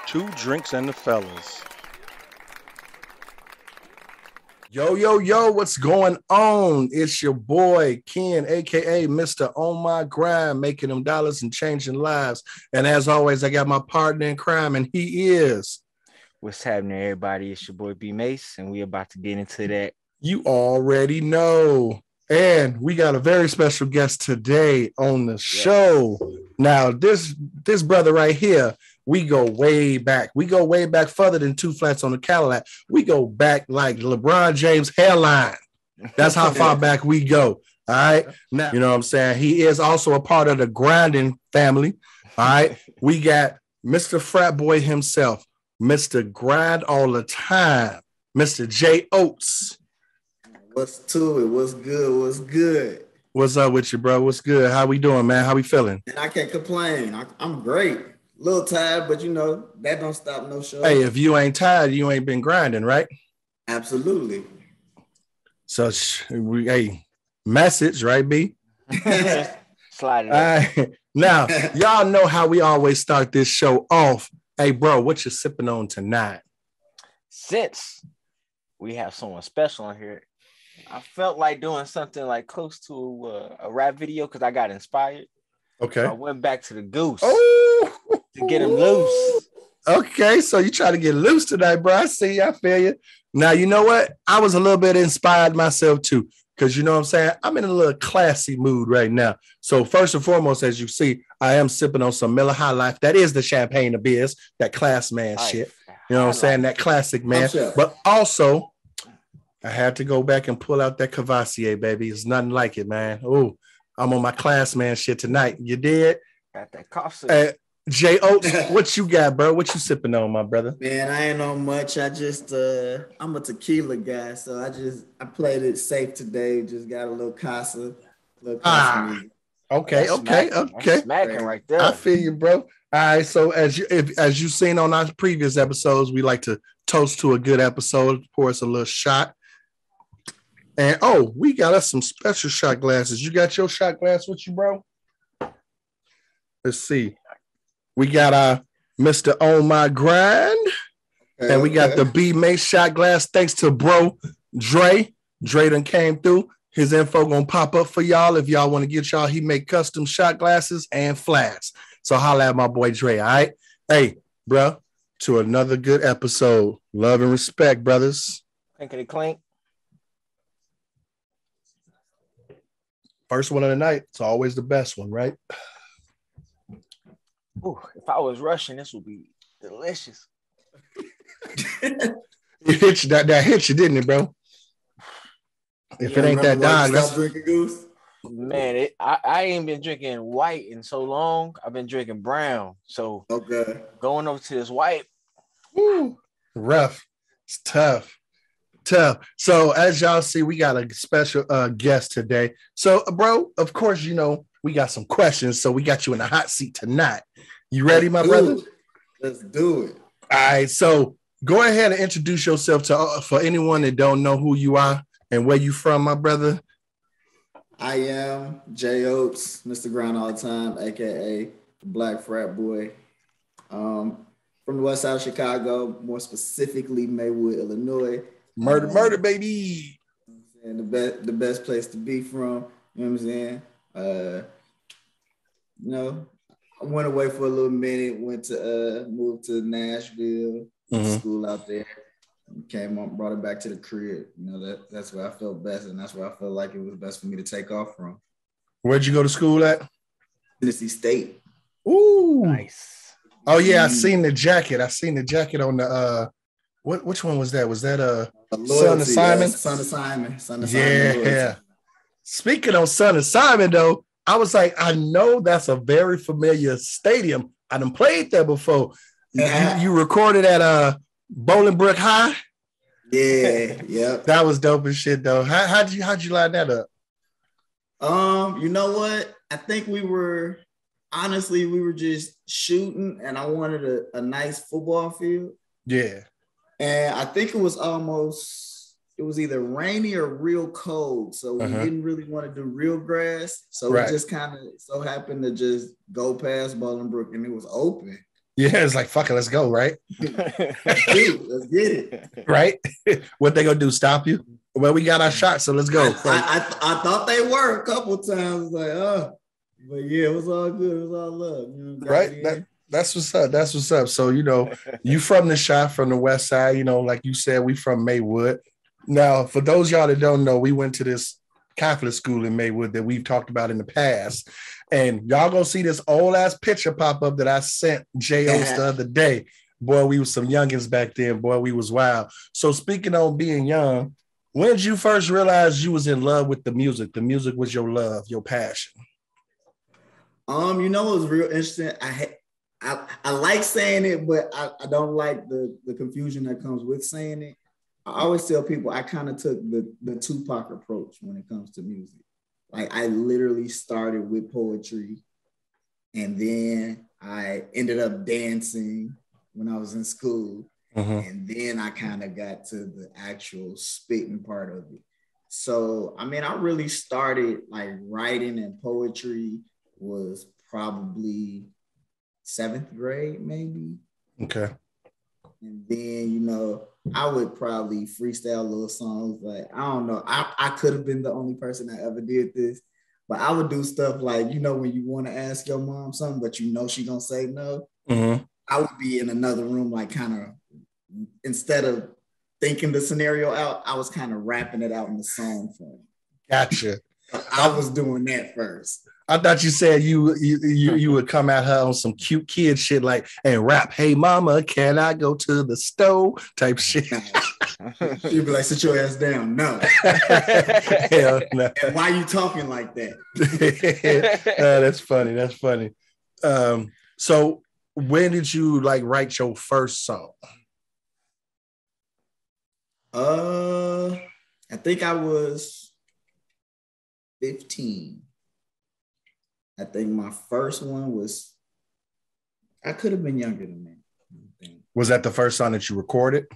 Two drinks and the fellas. Yo, yo, yo, what's going on? It's your boy, Ken, a.k.a. Mr. On My Grind, making them dollars and changing lives. And as always, I got my partner in crime, and he is. What's happening, everybody? It's your boy B Mace, and we about to get into that. You already know. And we got a very special guest today on the show. Now, this brother right here, we go way back. We go way back further than two flats on the Cadillac. We go back like LeBron James' hairline. That's how far back we go. All right. Now, you know what I'm saying? He is also a part of the grinding family. All right. We got Mr. Frat Boy himself, Mr. Grind All the Time, Mr. J-Oats. What's to it? What's good? What's good? What's up with you, bro? What's good? How we doing, man? How we feeling? And I can't complain. I'm great. A little tired, but you know, that don't stop no show. Hey, if you ain't tired, you ain't been grinding, right? Absolutely. So, hey, message, right, B? Slide it up. Now, y'all know how we always start this show off. Hey, bro, what you sipping on tonight? Since we have someone special on here, I felt like doing something like close to a rap video because I got inspired. Okay. So I went back to the Goose to get him loose. Okay, so you try to get loose tonight, bro. I see you. I feel you. Now, you know what? I was a little bit inspired myself, too, because you know what I'm saying? I'm in a little classy mood right now. So first and foremost, as you see, I am sipping on some Miller High Life. That is the champagne of beers, that class man shit. You know what I'm saying? That classic, man. But also, I had to go back and pull out that Cavassier, baby. It's nothing like it, man. Oh, I'm on my class man shit tonight. You did? Got that cough. J-Oats, what you got, bro? What you sipping on, my brother? Man, I ain't on much. I'm a tequila guy, so I played it safe today. Just got a little casa. Music. Okay. Smacking right there. I feel you, bro. All right, so as you've seen on our previous episodes, we like to toast to a good episode, pour us a little shot. And we got us some special shot glasses. You got your shot glass with you, bro? Let's see. We got our Mr. On My Grind, and we got the B-Mace shot glass. Thanks to bro Dre. Dre done came through. His info gonna pop up for y'all if y'all want to get y'all. He make custom shot glasses and flasks. So holla at my boy Dre. All right. Hey, bro, to another good episode. Love and respect, brothers. Clinkety clink. First one of the night. It's always the best one, right? Ooh, if I was Russian, this would be delicious. It hit you, that hit you, didn't it, bro? If it ain't that dog, that's drinking Goose. Man, I ain't been drinking white in so long. I've been drinking brown. So going over to this white. Woo, rough. It's tough. So as y'all see, we got a special guest today. So, bro, of course, you know, we got some questions. So we got you in the hot seat tonight. You ready, my brother? Let's do it. All right. So go ahead and introduce yourself for anyone that don't know who you are and where you from, my brother. I am J-Oats, Mr. Grind All the Time, a.k.a. Black Frat Boy. From the west side of Chicago, more specifically Maywood, Illinois. Murder, baby. And the best place to be from, you know what I'm saying? I went away for a little minute, moved to Nashville, school out there, came on, brought it back to the crib. You know, that's where I felt best, and that's where I felt like it was best for me to take off from. Where'd you go to school at? Tennessee State. Ooh. Nice. Oh, yeah, I seen the jacket. On the which one was that? Was that Son of Simon? Son of Simon. Yeah. Speaking of Son of Simon, though, I was like, I know that's a very familiar stadium. I done played there before. You recorded at Bolingbrook High? Yeah, yep. That was dope as shit, though. How'd you line that up? You know what? I think we were just shooting, and I wanted a nice football field. Yeah. And I think it was either rainy or real cold. So we didn't really want to do real grass. So we just kind of so happened to just go past Bolingbrook, and it was open. Yeah, it's like, fuck it, let's go, right? Dude, let's get it. Right? What they gonna do? Stop you? Well, we got our shot, so let's go. I thought they were a couple times, like, but yeah, it was all good. It was all love. You know, right? That's what's up. That's what's up. So, you from the shop, from the west side, like you said, we from Maywood. Now, for those y'all that don't know, we went to this Catholic school in Maywood that we've talked about in the past. And y'all gonna see this old ass picture pop up that I sent J-Oats the other day. Boy, we was some youngins back then. Boy, we was wild. So speaking on being young, when did you first realize you was in love with the music? The music was your love, your passion. It was real interesting. I like saying it, but I don't like the confusion that comes with saying it. I always tell people I kind of took the Tupac approach when it comes to music. Like I literally started with poetry, and then I ended up dancing when I was in school. Mm-hmm. And then I kind of got to the actual spitting part of it. So, I really started like writing and poetry was probably 7th grade, maybe. Okay. And then, I would probably freestyle little songs. Like, I don't know. I could have been the only person that ever did this, but I would do stuff like, when you want to ask your mom something, but she gonna say no. Mm-hmm. I would be in another room, like kind of, instead of thinking the scenario out, I was kind of rapping it out in the song form. Gotcha. I was doing that first. I thought you said you would come at her on some cute kid shit like and rap, "Hey mama, can I go to the store?" type shit. She'd be like, "Sit your ass down." No. Hell no. And why you talking like that? That's funny. That's funny. So when did you write your first song? I think I was 15. I think my first one was, I could have been younger than that. Was that the first song that you recorded?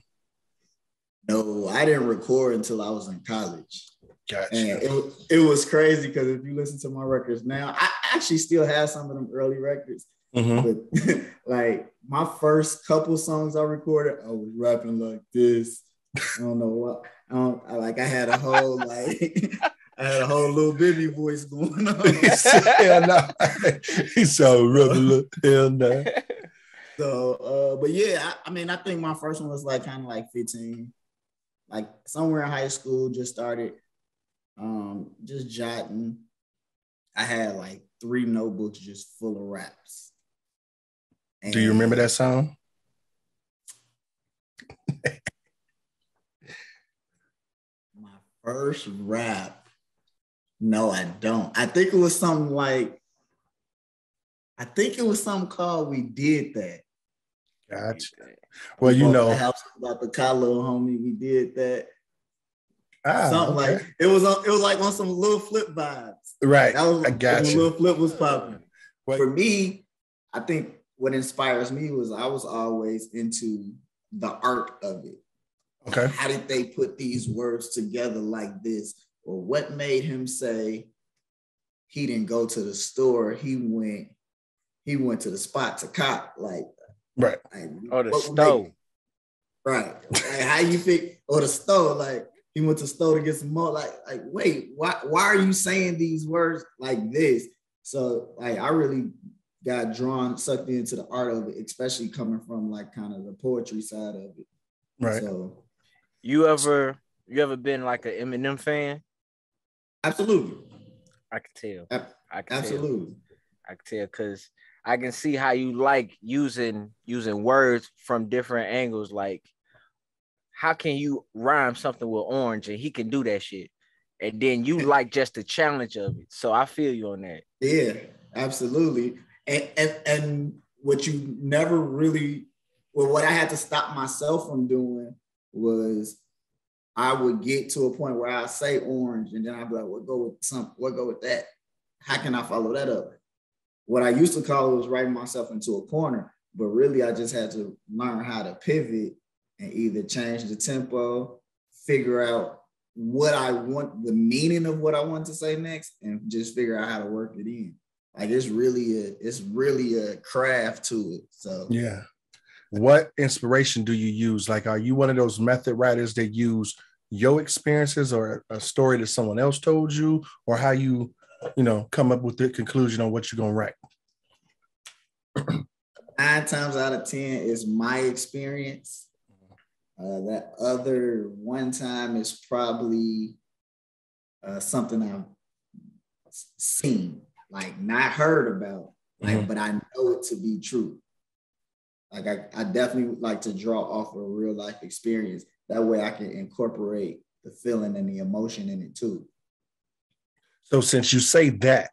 No, I didn't record until I was in college. Gotcha. And it was crazy because if you listen to my records now, I actually still have some of them early records. Mm-hmm. But my first couple songs I recorded, I was rapping like this. I don't know what. I had a whole little baby voice going on. Hell no. He's so regular. Hell no. So, but yeah, I think my first one was kind of 15, somewhere in high school. Just started, just jotting. I had 3 notebooks just full of raps. And do you remember that song? My first rap. No, I don't. I think it was something called "We Did That." Gotcha. Well, the house about the car, little homie. We did that. Something okay. It was on some little flip vibes. Right. I got you. Little flip was popping. For me, I think what inspires me was I was always into the art of it. Okay. How did they put these words together like this? Or what made him say he didn't go to the store? He went to the spot to cop. Right. Or the stove. Right. How you think? Or the stove. He went to the store to get some more. Wait, why are you saying these words like this? So I really got sucked into the art of it, especially coming from kind of the poetry side of it. Right. So you ever been an Eminem fan? Absolutely. I can tell. Absolutely. I can tell because I can see how you like using words from different angles. How can you rhyme something with orange and he can do that shit? And then you just the challenge of it. So I feel you on that. Yeah, absolutely. And what you never really, what I had to stop myself from doing was I would get to a point where I say orange and then I'd be like, what go with that? How can I follow that up? What I used to call it was writing myself into a corner, but really I just had to learn how to pivot and either change the tempo, figure out what I want, the meaning of what I want to say next, and just figure out how to work it in. Like it's really a craft to it. So yeah. What inspiration do you use? Like, are you one of those method writers that use your experiences or a story that someone else told you, or how you come up with the conclusion on what you're gonna write? 9 times out of 10 is my experience. That other one time is probably something I've seen, like not heard about, like, but I know it to be true. Like I definitely would like to draw off a real life experience. That way I can incorporate the feeling and the emotion in it too. So since you say that,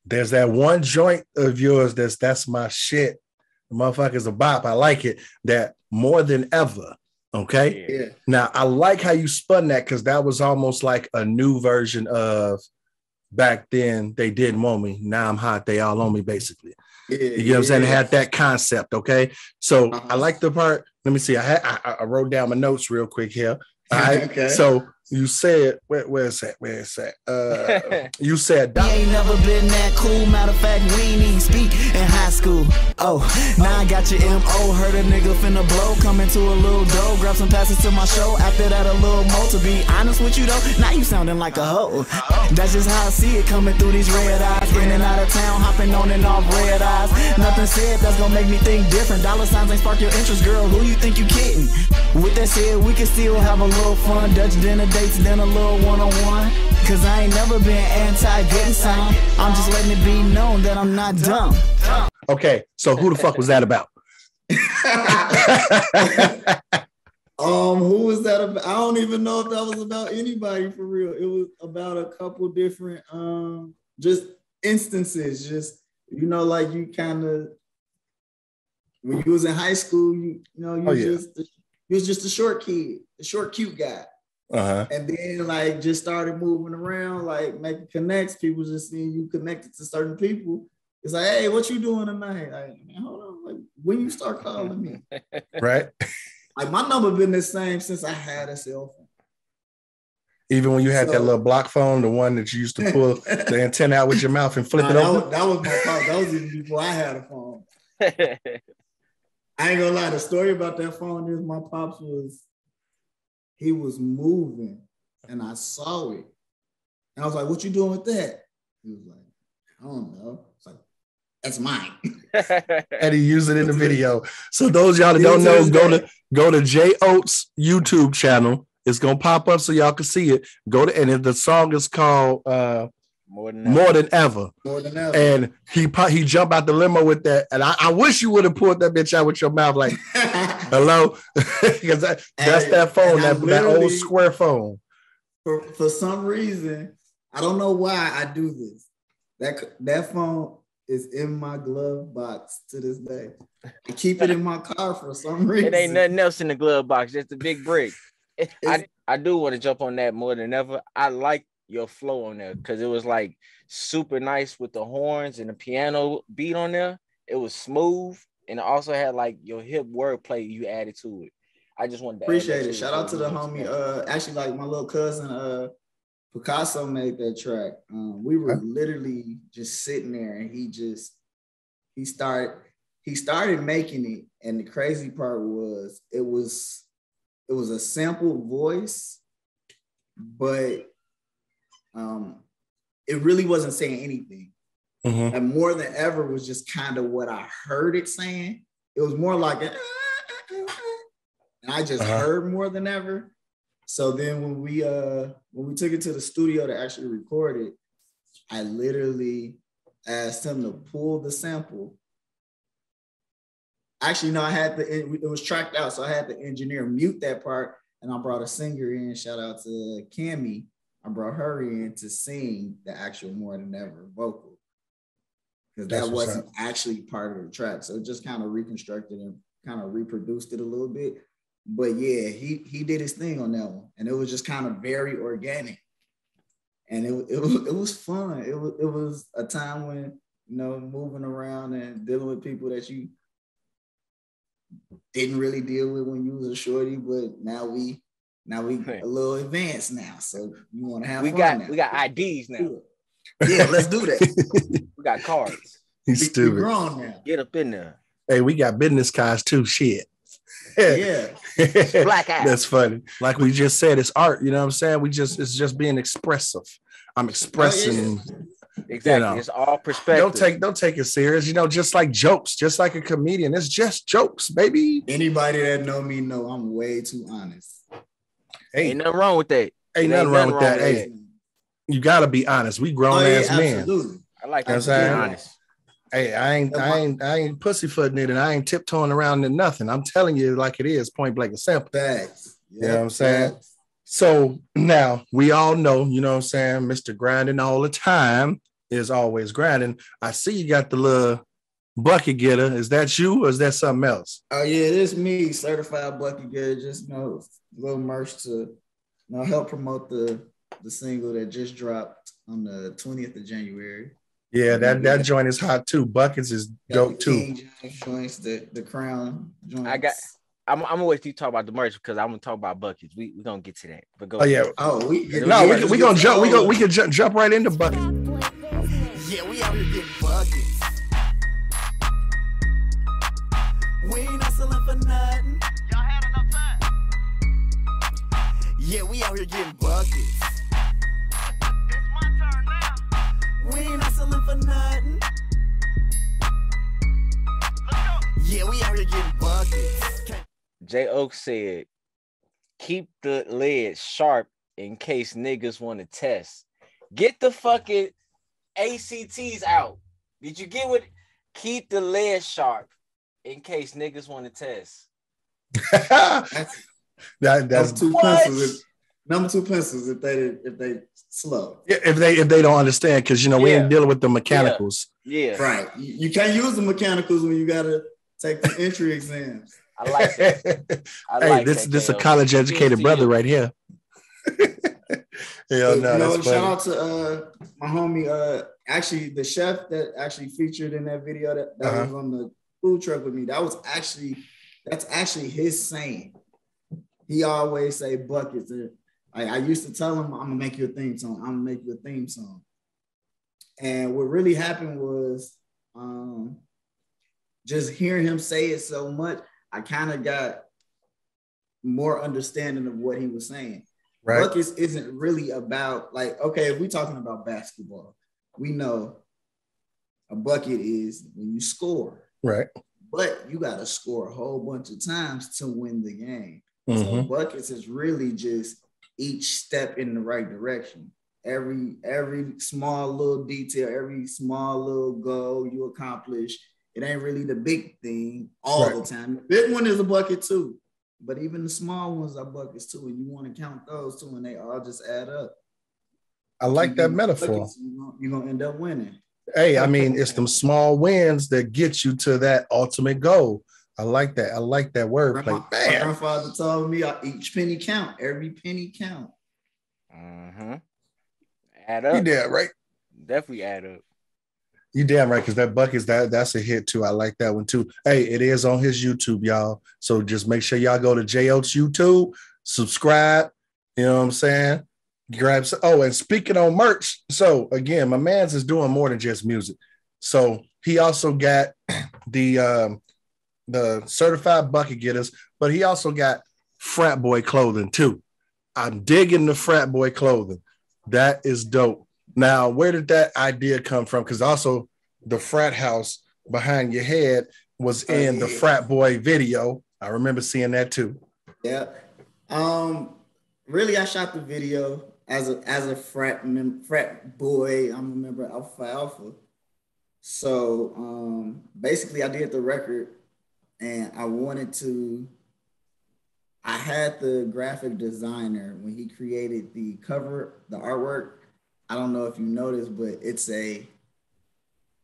there's that one joint of yours that's my shit. The motherfucker's a bop. I like it. That More Than Ever. Okay. Yeah. Now I like how you spun that, because that was almost like a new version of back then they didn't want me. Now I'm hot. They all on me, basically. Yeah, you know what I'm saying? It had that concept. Okay. So I like the part. Let me see. I wrote down my notes real quick here. All right. Okay. So you said, where's that? You said, He ain't never been that cool. Matter of fact, we ain't even speak in high school. Oh, now I got your M.O. Heard a nigga finna blow. Come into a little dough. Grab some passes to my show. After that, a little more. To be honest with you, though, now you sounding like a hoe. That's just how I see it, coming through these red eyes. In and out of town, hopping on and off red eyes. Nothing said that's gonna make me think different. Dollar signs ain't spark your interest, girl. Who you think you kidding? With that said, we can still have a little fun. Dutch dinner dates, then a little one-on-one. Cause I ain't never been anti-getting some. I'm just letting it be known that I'm not dumb. Okay, so who the fuck was that about? Who was that about? I don't even know if that was about anybody for real. It was about a couple different just instances. Just, like you kind of, when you was in high school, you was just a short kid, a short cute guy. And then like just started moving around, like making connects. People just seeing you connected to certain people. It's like, hey, what you doing tonight? Like, man, hold on, like when you start calling me, right? Like my number been the same since I had a cell phone. Even when you had that little block phone, the one that you used to pull the antenna out with your mouth and flip it over. That was my phone. That was even before I had a phone. I ain't gonna lie. The story about that phone is my pops he was moving and I saw it. And I was like, what you doing with that? He was like, I don't know. It's like, that's mine. And he used it in the video. So those y'all that don't know, go to J-Oats YouTube channel. It's gonna pop up so y'all can see it. And the song is called More Than Ever. And he jumped out the limo with that. And I wish you would have pulled that bitch out with your mouth like, hello? Because that's that phone, that old square phone. For some reason, I don't know why I do this. That phone is in my glove box to this day. I keep it in my car for some reason. It ain't nothing else in the glove box, just a big brick. I do want to jump on that More Than Ever. I like your flow on there because it was like super nice with the horns and the piano beat on there. It was smooth, and it also had like your hip wordplay you added to it. I just wanted to appreciate it. Shout out to the homie. Actually, like my little cousin Picasso made that track. We were literally just sitting there, and he started making it. And the crazy part was it was a sample voice, but it really wasn't saying anything. And More Than Ever was just kind of what I heard it saying. It was more like and I just heard More Than Ever. So then when we took it to the studio to actually record it, I literally asked him to pull the sample. Actually, no, it was tracked out, so I had the engineer mute that part, and I brought a singer in. Shout out to Cammy. I brought her in to sing the actual More Than Ever vocal, because that wasn't actually part of the track. So it just kind of reconstructed and kind of reproduced it a little bit. But yeah, he did his thing on that one, and it was just kind of very organic, and it was fun. It was a time when, moving around and dealing with people that you didn't really deal with when you was a shorty, but now we a little advanced now, so you want to have fun now. We got IDs now. Yeah, let's do that. We got cards. He's We stupid. grown now. Get up in there. Hey, we got business cards too. Shit. Yeah. Black out. That's funny. Like we just said, it's art. You know what I'm saying? It's just being expressive. I'm expressing. Exactly. You know. It's all perspective. Don't take it serious. You know, just like jokes, just like a comedian. It's just jokes, baby. Anybody that know me know I'm way too honest. Hey, Ain't nothing wrong with that. Ain't nothing wrong with that. Hey, you gotta be honest. We grown ass men. Absolutely. I like that. Being honest. Hey, I ain't pussyfooting it, and I ain't tiptoeing around in nothing. I'm telling you like it is, point blank and simple. Facts. You know what I'm saying? So now we all know, you know what I'm saying, Mr. Grinding all the time is always grinding. I see you got the little bucket getter. Is that you or is that something else? Oh yeah, it's me, certified bucket getter. Just little merch to help promote the single that just dropped on the 20th of January. Yeah, that joint is hot too. Buckets is dope too. King James joints, the crown joints. I'm gonna wait till you talk about the merch because I'm gonna talk about buckets. We gonna get to that. But go. Oh yeah. We gonna jump. We can jump right into buckets. Yeah, we out here getting buckets. We ain't hustling for nothing. Y'all had enough time. Yeah, we out here getting buckets. It's my turn now. We ain't hustling for nothing. Yeah, we out here getting buckets. J-Oats said, keep the lid sharp in case niggas want to test. Get the fucking ACTs out. Did you get what? Keep the lid sharp in case niggas want to test. that's two pencils. Number 2 pencils if they slow. Yeah, if they don't understand, because we ain't dealing with the mechanicals. Yeah. Right. You can't use the mechanicals when you gotta take the entry exams. I like that. This a college educated brother right here. Hell no, shout out to my homie, actually the chef that actually featured in that video that was on the food truck with me. That's actually his saying. He always say buckets. I used to tell him, I'm gonna make you a theme song. And what really happened was just hearing him say it so much, I kind of got more understanding of what he was saying. Right. Buckets isn't really about, like, okay, if we're talking about basketball, we know a bucket is when you score. Right. But you got to score a whole bunch of times to win the game. Mm-hmm. So buckets is really just each step in the right direction. Every small little detail, every small little goal you accomplish, it ain't really the big thing all the time. The big one is a bucket too, but even the small ones are buckets too, and you want to count those too, and they all just add up. I like that metaphor. Buckets, you're gonna end up winning. Hey, I mean, it's them small wins that get you to that ultimate goal. I like that. I like that wordplay. My grandfather told me each penny count, every penny count. Mm-hmm. Add up. You damn right. Definitely add up. You damn right, because that buckets, that's a hit too. I like that one too. Hey, it is on his YouTube, y'all. So just make sure y'all go to J-Oats YouTube, subscribe. You know what I'm saying? Grab some. Oh, and speaking on merch, so again, my man's is doing more than just music. So he also got the certified bucket getters, but he also got Frat Boy clothing too. I'm digging the Frat Boy clothing. That is dope. Now, where did that idea come from? Because also the frat house behind your head was in the Frat Boy video. I remember seeing that too. Yeah. Really, I shot the video as a frat boy. I'm a member of Alpha. So basically, I did the record, and I had the graphic designer when he created the cover, the artwork. I don't know if you noticed, but it's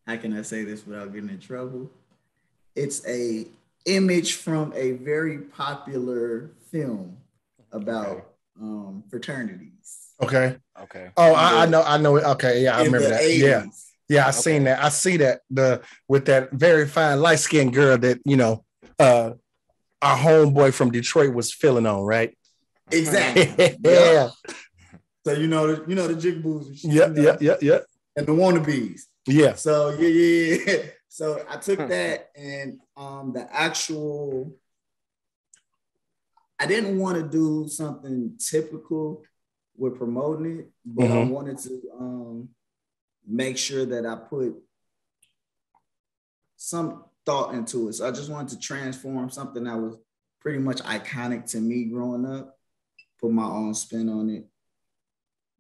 how can I say this without getting in trouble? It's a image from a very popular film about fraternities. Okay. Oh, I know it. Okay, yeah, I remember that. 80s. Yeah, I seen that. I see that with that very fine light skinned girl that our homeboy from Detroit was feeling on, right? Exactly. Yeah. So you know the jig boos. Yep. And the wannabes. Yeah. So yeah. So I took that and the actual. I didn't want to do something typical with promoting it, but I wanted to make sure that I put some thought into it. So I just wanted to transform something that was pretty much iconic to me growing up, put my own spin on it.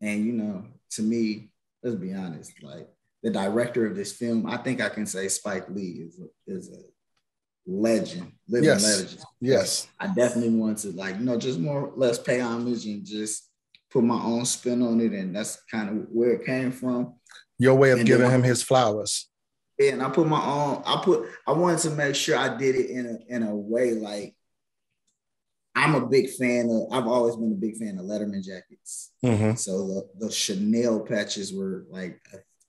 And, you know, to me, let's be honest, like the director of this film, I think I can say Spike Lee is a legend, living legend. Yes. I definitely want to, like, you know, just more or less pay homage and just put my own spin on it. And that's kind of where it came from. Your way of giving him his flowers. Yeah, and I put my own, I wanted to make sure I did it in a way like I'm a big fan of, I've always been a big fan of Letterman jackets. So the Chanel patches were like,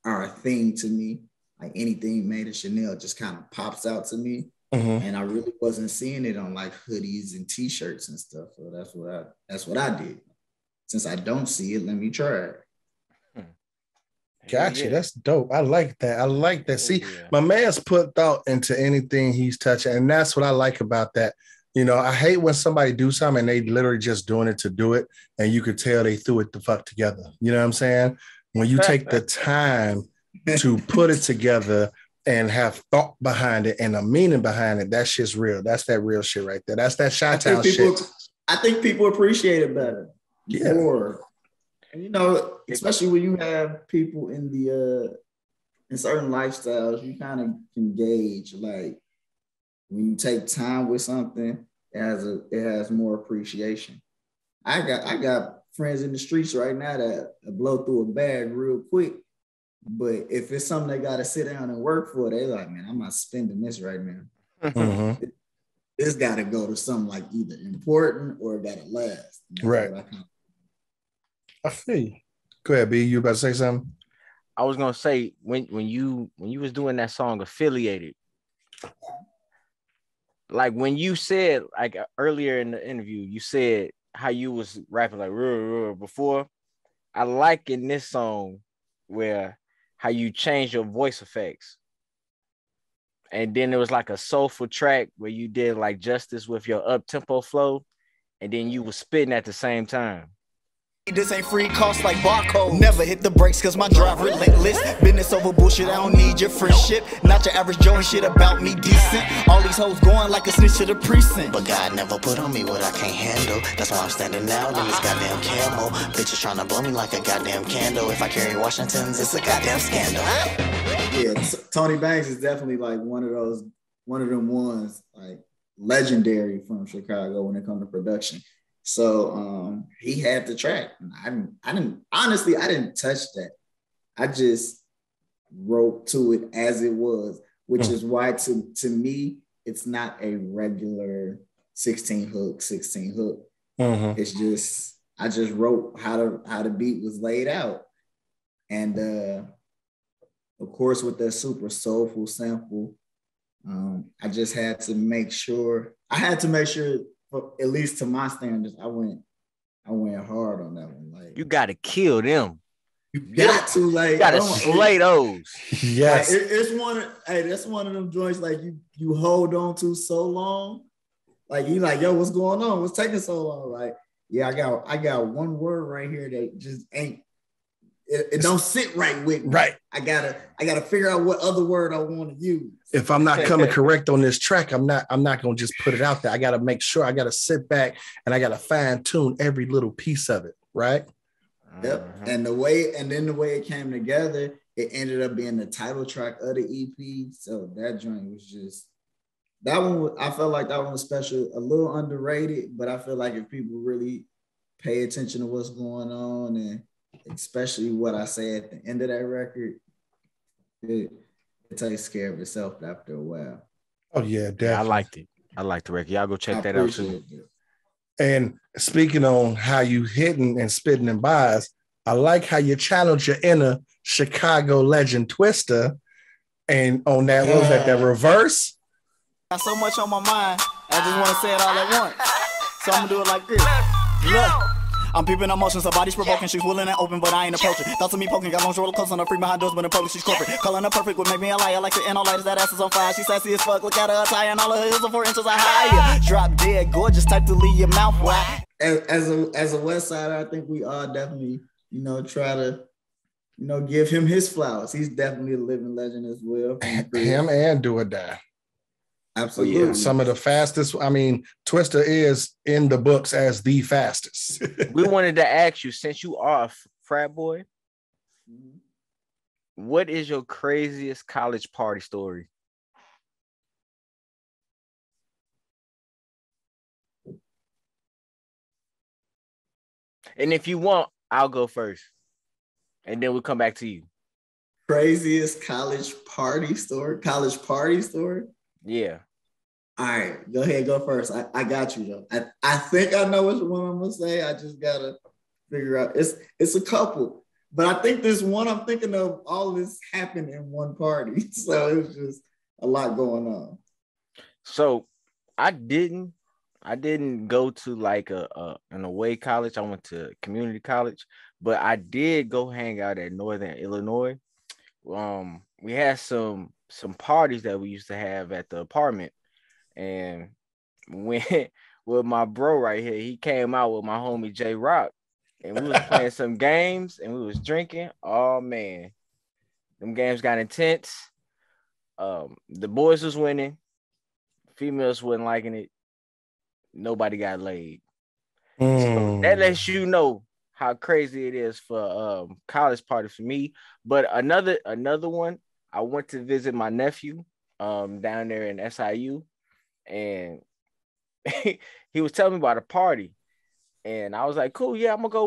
are a thing to me. Like anything made of Chanel just kind of pops out to me. And I really wasn't seeing it on like hoodies and t-shirts and stuff. So that's what I did. Since I don't see it, let me try it. Gotcha. That's dope. I like that. See, my man's put thought into anything he's touching. And that's what I like about that. You know, I hate when somebody do something and they literally just doing it to do it. And you could tell they threw it the fuck together. You know what I'm saying? When you take the time to put it together and have thought behind it and a meaning behind it, that shit's real. That's that real shit right there. That's that Chi-Town shit. I think people appreciate it better. Yeah. More. And, you know, especially when you have people in in certain lifestyles, you kind of can gauge, like, when you take time with something, it has more appreciation. I got friends in the streets right now that blow through a bag real quick. But if it's something they got to sit down and work for, they like, man, I'm not spending this right now. It's got to go to something like either important or it got to last. Right. I feel you. Go ahead, B. You about to say something? I was gonna say when you was doing that song Affiliated, like when you said, like earlier in the interview, you said how you was rapping like before. I like in this song where how you changed your voice effects. And then there was like a soulful track where you did like justice with your up-tempo flow, and then you was spitting at the same time. This ain't free, cost like barcode. Never hit the brakes cause my drive relentless. Business over bullshit, I don't need your friendship. Not your average Joe and shit about me decent. All these hoes going like a snitch to the precinct. But God never put on me what I can't handle. That's why I'm standing out in this goddamn camo. Bitches trying to blow me like a goddamn candle. If I carry Washington's, it's a goddamn scandal. Yeah, Tony Banks is definitely like one of them ones, like legendary from Chicago when it comes to production. So he had the track. I didn't touch that. I just wrote to it as it was, which is why to me it's not a regular 16 hook. It's just I just wrote how the beat was laid out, and of course with that super soulful sample, I just had to make sure. At least to my standards, I went hard on that one. Like, you gotta kill them. You got to, like, you gotta slay those. Yes. Like, that's one of them joints like you hold on to so long. Like you like, yo, what's going on? What's taking so long? Like, yeah, I got one word right here that just ain't it don't sit right with me. Right. I gotta figure out what other word I want to use. If I'm not coming correct on this track, I'm not gonna just put it out there. I gotta make sure, I gotta sit back and I gotta fine tune every little piece of it, right? Yep. And the way it came together, it ended up being the title track of the EP. So that joint was just that one. I felt like that one was special, a little underrated, but I feel like if people really pay attention to what's going on and especially what I say at the end of that record, it takes care of itself after a while. Oh yeah, definitely. I liked it. I liked the record. Y'all go check that out too. And speaking on how you hitting and spitting in bars, I like how you channeled your inner Chicago legend Twister. And on that, what was that reverse? Got so much on my mind, I just want to say it all at once. So I'm gonna do it like this. Look. I'm peeping emotions, her body's provoking. She's willing and open, but I ain't approaching. Thoughts of me poking, got long roller coaster on her free behind doors, but in public she's corporate. Calling her perfect would make me a liar. Like the analyze that ass is on fire. She's sassy as fuck. Look at her attire and all her heels are 4 inches higher. Drop dead, gorgeous type to leave your mouth wide. As a West Sider, I think we all definitely, try to, give him his flowers. He's definitely a living legend as well. Him and Do or Die. Absolutely. Yeah, some of the fastest. I mean, Twister is in the books as the fastest. We wanted to ask you, since you are a frat boy, what is your craziest college party story? And if you want, I'll go first. And then we'll come back to you. Craziest college party story? Yeah. All right, go ahead, go first. I got you though. I think I know which one I'm gonna say. I just gotta figure out. It's a couple, but I think this one I'm thinking of, all this happened in one party. So it's just a lot going on. So I didn't go to like an away college. I went to community college, but I did go hang out at Northern Illinois. We had some parties that we used to have at the apartment, and when with my bro right here, he came out with my homie J Rock, and we was playing some games and we was drinking. Oh man, them games got intense. The boys was winning, females wasn't liking it. Nobody got laid. So that lets you know how crazy it is for college party for me. But another one, I went to visit my nephew down there in SIU, and he was telling me about a party, and I was like, cool, yeah, I'm gonna go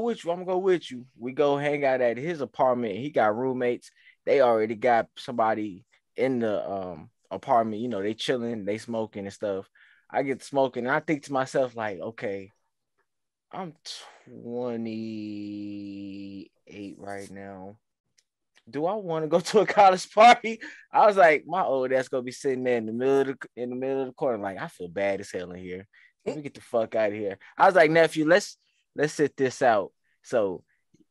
with you. We go hang out at his apartment. He got roommates. They already got somebody in the apartment. They chilling, they smoking and stuff. I get smoking, and I think to myself, like, okay, I'm 28 right now. Do I want to go to a college party? I was like, my old ass gonna be sitting there in the middle of the corner, like, I feel bad as hell in here. Let me get the fuck out of here. I was like, nephew, let's sit this out. So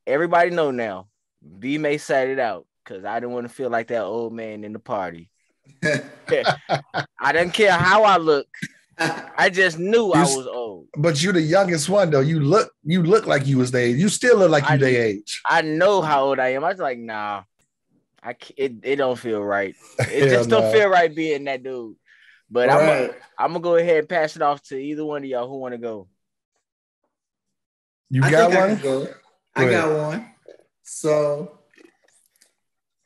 everybody know now, B May sat it out because I didn't want to feel like that old man in the party. I didn't care how I look. I just knew I was old. But you're the youngest one, though. You look like you was their age. You still look like you their age. I know how old I am. I was like, nah, it don't feel right. It just don't feel right being that dude. But right. I'm gonna go ahead and pass it off to either one of y'all who want to go. You got one? I got one. So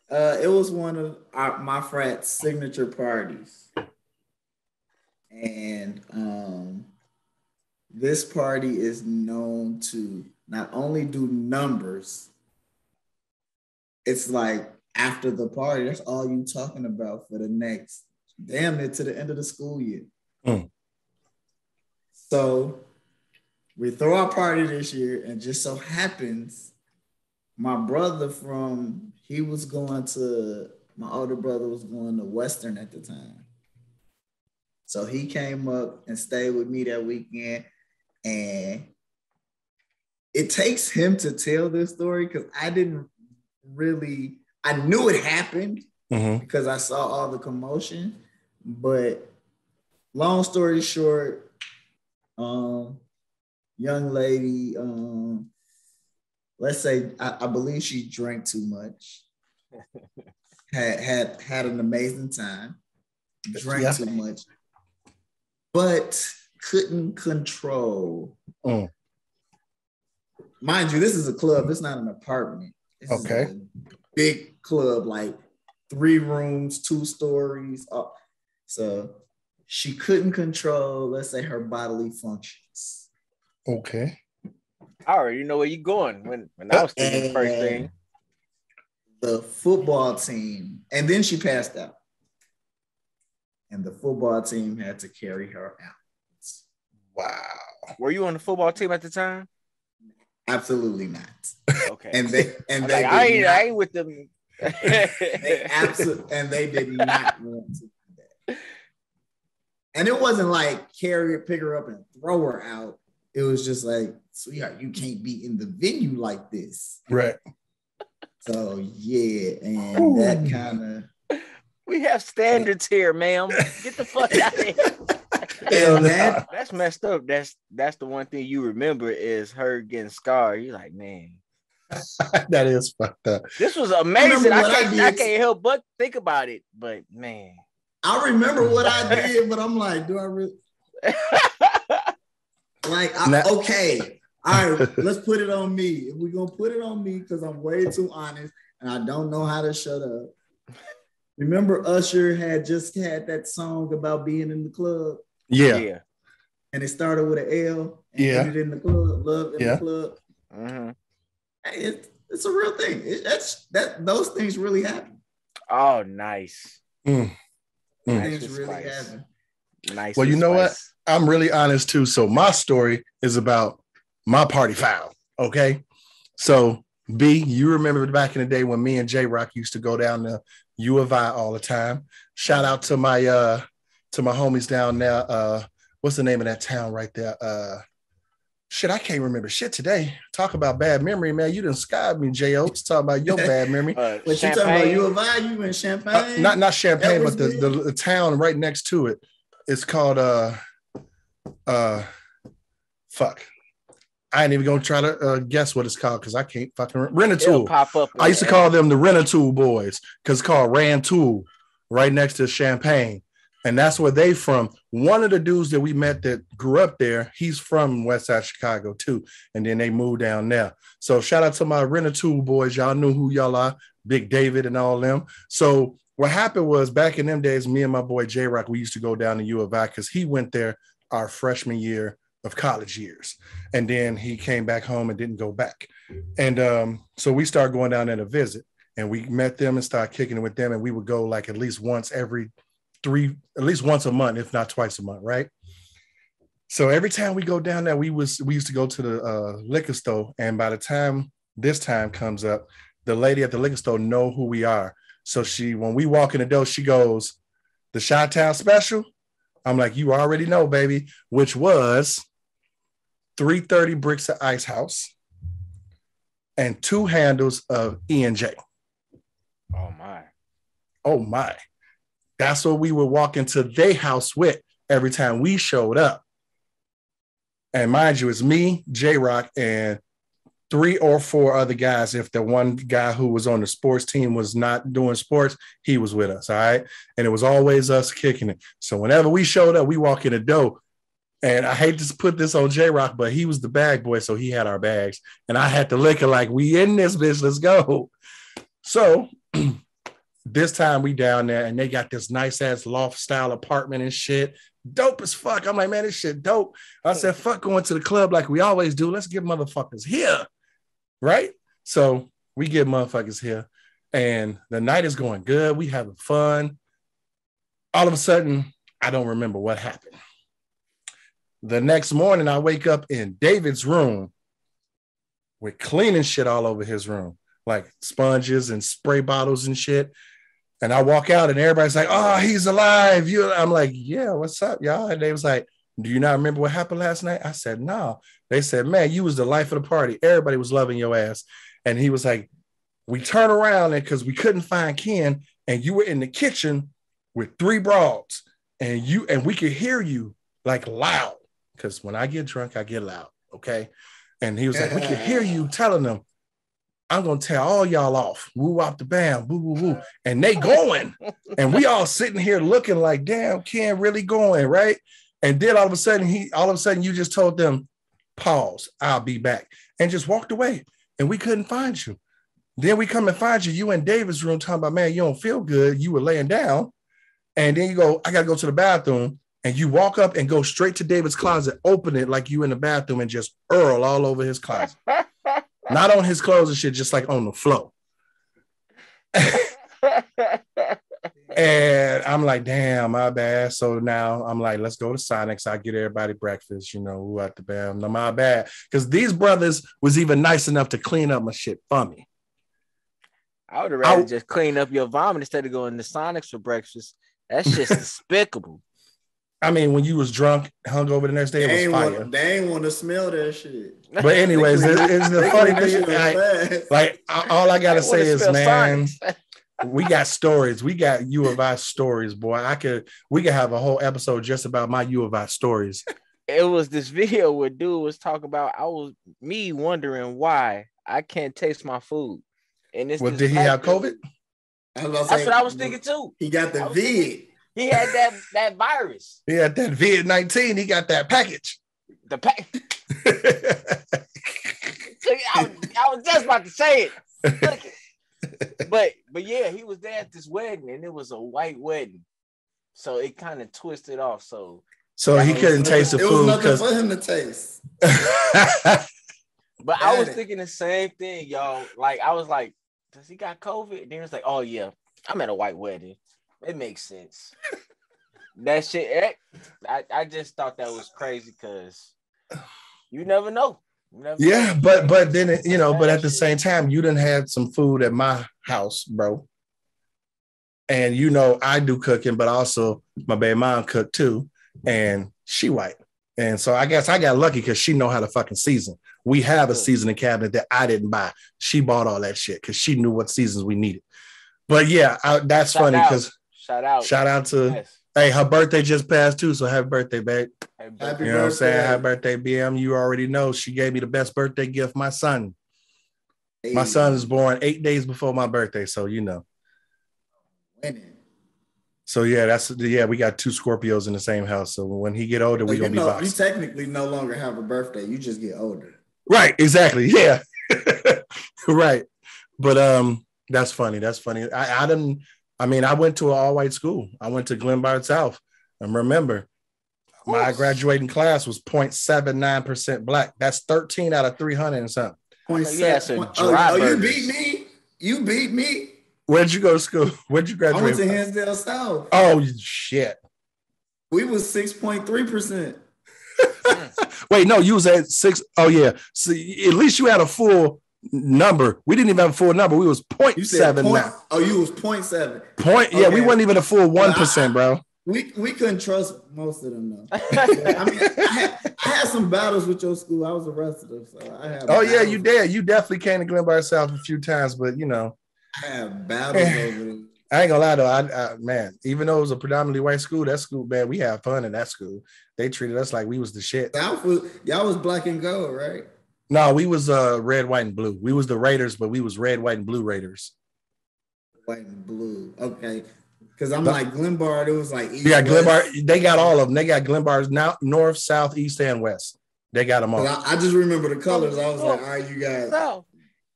it was one of my frat's signature parties. And this party is known to not only do numbers, it's like after the party, that's all you talking about for the next damn near to the end of the school year. So we throw our party this year, and just so happens my older brother was going to Western at the time. So he came up and stayed with me that weekend, and it takes him to tell this story because I knew it happened because I saw all the commotion, but long story short, young lady, let's say, I believe she drank too much, had an amazing time, drank too much, but couldn't control. Mind you, this is a club. It's not an apartment. This is a big club, like 3 rooms, 2 stories. So she couldn't control, let's say, her bodily functions. Okay. I already know where you're going when I was thinking the first thing. The football team, and then she passed out. And the football team had to carry her out. Wow. Were you on the football team at the time? Absolutely not. Okay. I ain't with them. they did not want to do that. And it wasn't like carry her, pick her up, and throw her out. it was just like, sweetheart, you can't be in the venue like this. Right. So yeah, and that kind of we have standards here, ma'am. Get the fuck out of here. and that That's messed up. That's the one thing you remember is her getting scarred. You're like, man, that is fucked up. this was amazing. I did. can't help but think about it. But man, I remember what I did, but I'm like, do I really? Okay, all right, let's put it on me. If we're gonna put it on me, because I'm way too honest and I don't know how to shut up. Remember Usher had just had that song about being in the club? Yeah. And it started with an L and ended in the club, love in the club. Mm-hmm. Hey, it's a real thing. Those things really happen. Oh, nice. Things really happen. Nice. Well, you know what? I'm really honest too. So my story is about my party foul. Okay. So B, you remember back in the day when me and J-Rock used to go down to U of I all the time. Shout out to my homies down there. What's the name of that town right there? Shit, I can't remember shit today. Talk about bad memory, man. You done skied me, J-Oats. Talk about your bad memory. But you talking about U of I? You in Champaign? Not Champaign, but the town right next to it. It's called fuck. I ain't even gonna try to guess what it's called because I can't fucking Rent-A-Tool. Pop up. I used to call them the Rent-A-Tool boys because it's called Rantoul, right next to Champaign. And that's where they from. One of the dudes that we met that grew up there, he's from West Side Chicago too. And then they moved down there. So shout out to my Rent-A-Tool boys. Y'all knew who y'all are, Big David and all them. So what happened was back in them days, me and my boy J-Rock, we used to go down to U of I because he went there our freshman year of college years. And then he came back home and didn't go back. And so we started going down there to visit. And we met them and started kicking it with them. And we would go like at least once a month, if not twice a month, right? So every time we go down there, we used to go to the liquor store. And by the time this time comes up, the lady at the liquor store know who we are. So when we walk in the door, she goes, "The Chi-Town special?" I'm like, "You already know, baby," which was 330 bricks of Ice House and 2 handles of E&J. Oh my. That's what we would walk into their house with every time we showed up. And mind you, it's me, J-Rock, and 3 or 4 other guys. If the one guy who was on the sports team was not doing sports, he was with us, all right? And it was always us kicking it. So whenever we showed up, we walk in the door. And I hate to put this on J-Rock, but he was the bag boy, so he had our bags. And I had to lick it like, we in this bitch, let's go. So this time we down there, and they got this nice-ass loft-style apartment and shit. Dope as fuck. I'm like, man, this shit dope. I said, fuck going to the club like we always do. Let's get motherfuckers here. Right? So we get motherfuckers here, and the night is going good. We having fun. All of a sudden, I don't remember what happened. The next morning, I wake up in David's room with cleaning shit all over his room, like sponges and spray bottles and shit. And I walk out, and everybody's like, "Oh, he's alive." I'm like, "Yeah, what's up, y'all?" And they was like, "Do you not remember what happened last night?" I said, "No." They said, "Man, you was the life of the party. Everybody was loving your ass." And he was like, "We turned around and because we couldn't find Ken, and you were in the kitchen with 3 broads, and we could hear you like loud. Because when I get drunk, I get loud. Okay." And he was like, "We could hear you telling them, I'm gonna tear all y'all off. Woo out the bam, woo, woo, woo." And they going. And we all sitting here looking like, damn, Ken really going, right? And then all of a sudden, you just told them, "Pause, I'll be back," and just walked away. And we couldn't find you. Then we come and find you. You in David's room talking about, "Man, you don't feel good." You were laying down. And then you go, "I gotta go to the bathroom." And you walk up and go straight to David's closet, open it like you in the bathroom, and just earl all over his closet. Not on his clothes and shit, just like on the floor. And I'm like, damn, my bad. So now I'm like, let's go to Sonic's. I get everybody breakfast, who at the bam. No, my bad. Because these brothers was even nice enough to clean up my shit for me. I would have rather just clean up your vomit instead of going to Sonic's for breakfast. That's just despicable. I mean, when you was drunk, hungover the next day, it was fire. They ain't want to smell that shit. But anyways, it's the funny thing. Like all I gotta say is, man, we got stories. We got U of I stories, boy. We could have a whole episode just about my U of I stories. It was this video where dude was talking about me wondering why I can't taste my food. And it's did he have COVID? That's what I was thinking too. He got the vid. He had that virus. He had that vid-19. He got that package. The pack. I was just about to say it. But yeah, he was there at this wedding, and it was a white wedding, so it kind of twisted off. So he couldn't taste the food. It was nothing for him to taste. But I was thinking the same thing, y'all. Like I was like, does he got COVID? And then it's like, oh yeah, I'm at a white wedding. It makes sense. That shit, I just thought that was crazy because you never know. But then but at the same time, you done had some food at my house, bro. And I do cooking, but also my baby mom cooked too, and she white. And so I guess I got lucky because she know how to fucking season. We have a seasoning cabinet that I didn't buy. She bought all that shit because she knew what seasons we needed. But yeah, that's funny because shout out to hey, her birthday just passed too, so happy birthday, babe. Happy you know birthday. What I'm saying? Happy birthday, BM. You already know she gave me the best birthday gift, my son. Hey. My son is born 8 days before my birthday, so Winning. So yeah, we got 2 Scorpios in the same house. So when he get older, we're gonna be boxing. You technically no longer have a birthday, you just get older. Right, exactly. Yeah. Right. But that's funny. I went to an all-white school. I went to Glenbard South. And remember, my graduating class was 0.79% black. That's 13 out of 300 and something. You beat me. You beat me. Where'd you go to school? Where'd you graduate? I went to Hinsdale South. Oh, shit. We was 6.3%. Wait, no, you was at 6. Oh, yeah. So at least you had a full number. We didn't even have a full number. We was 0.7. Oh, you was 0.7. Yeah, we wasn't even a full 1%, bro. We couldn't trust most of them though. I had some battles with your school. I was arrested. So I had. Oh yeah, you did. You definitely came to Glenbard South a few times, but I had battles over them. I ain't gonna lie though, I man, even though it was a predominantly white school, that school, man, we had fun in that school. They treated us like we was the shit. Y'all was black and gold, right? No, we was red, white, and blue. We was the Raiders, but we was red, white, and blue Raiders. White and blue. Okay. Because I'm like Glenbard, it was like East, Glenbard, they got all of them. They got Glenbard's now north, south, east, and west. They got them all. I just remember the colors. I was like, all right, you guys. South,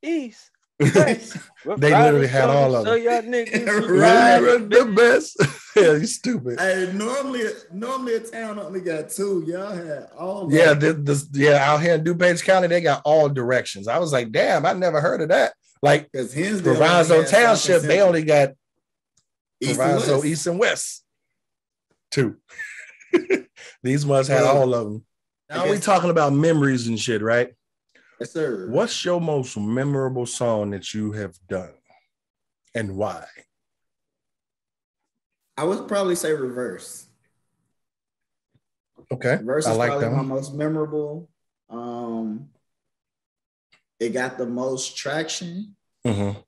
east, west. They literally had all of them. So y'all niggas the best. Yeah, you stupid. Hey, normally a town only got 2. Y'all had all of them. Out here in DuPage County, they got all directions. I was like, damn, I never heard of that. Like Proviso Township, they only got Proviso East and West. 2. These must have all of them. Now we talking about memories and shit, right? Yes, sir. What's your most memorable song that you have done and why? I would probably say Reverse. Okay. Reverse is probably my most memorable. It got the most traction. Mm-hmm.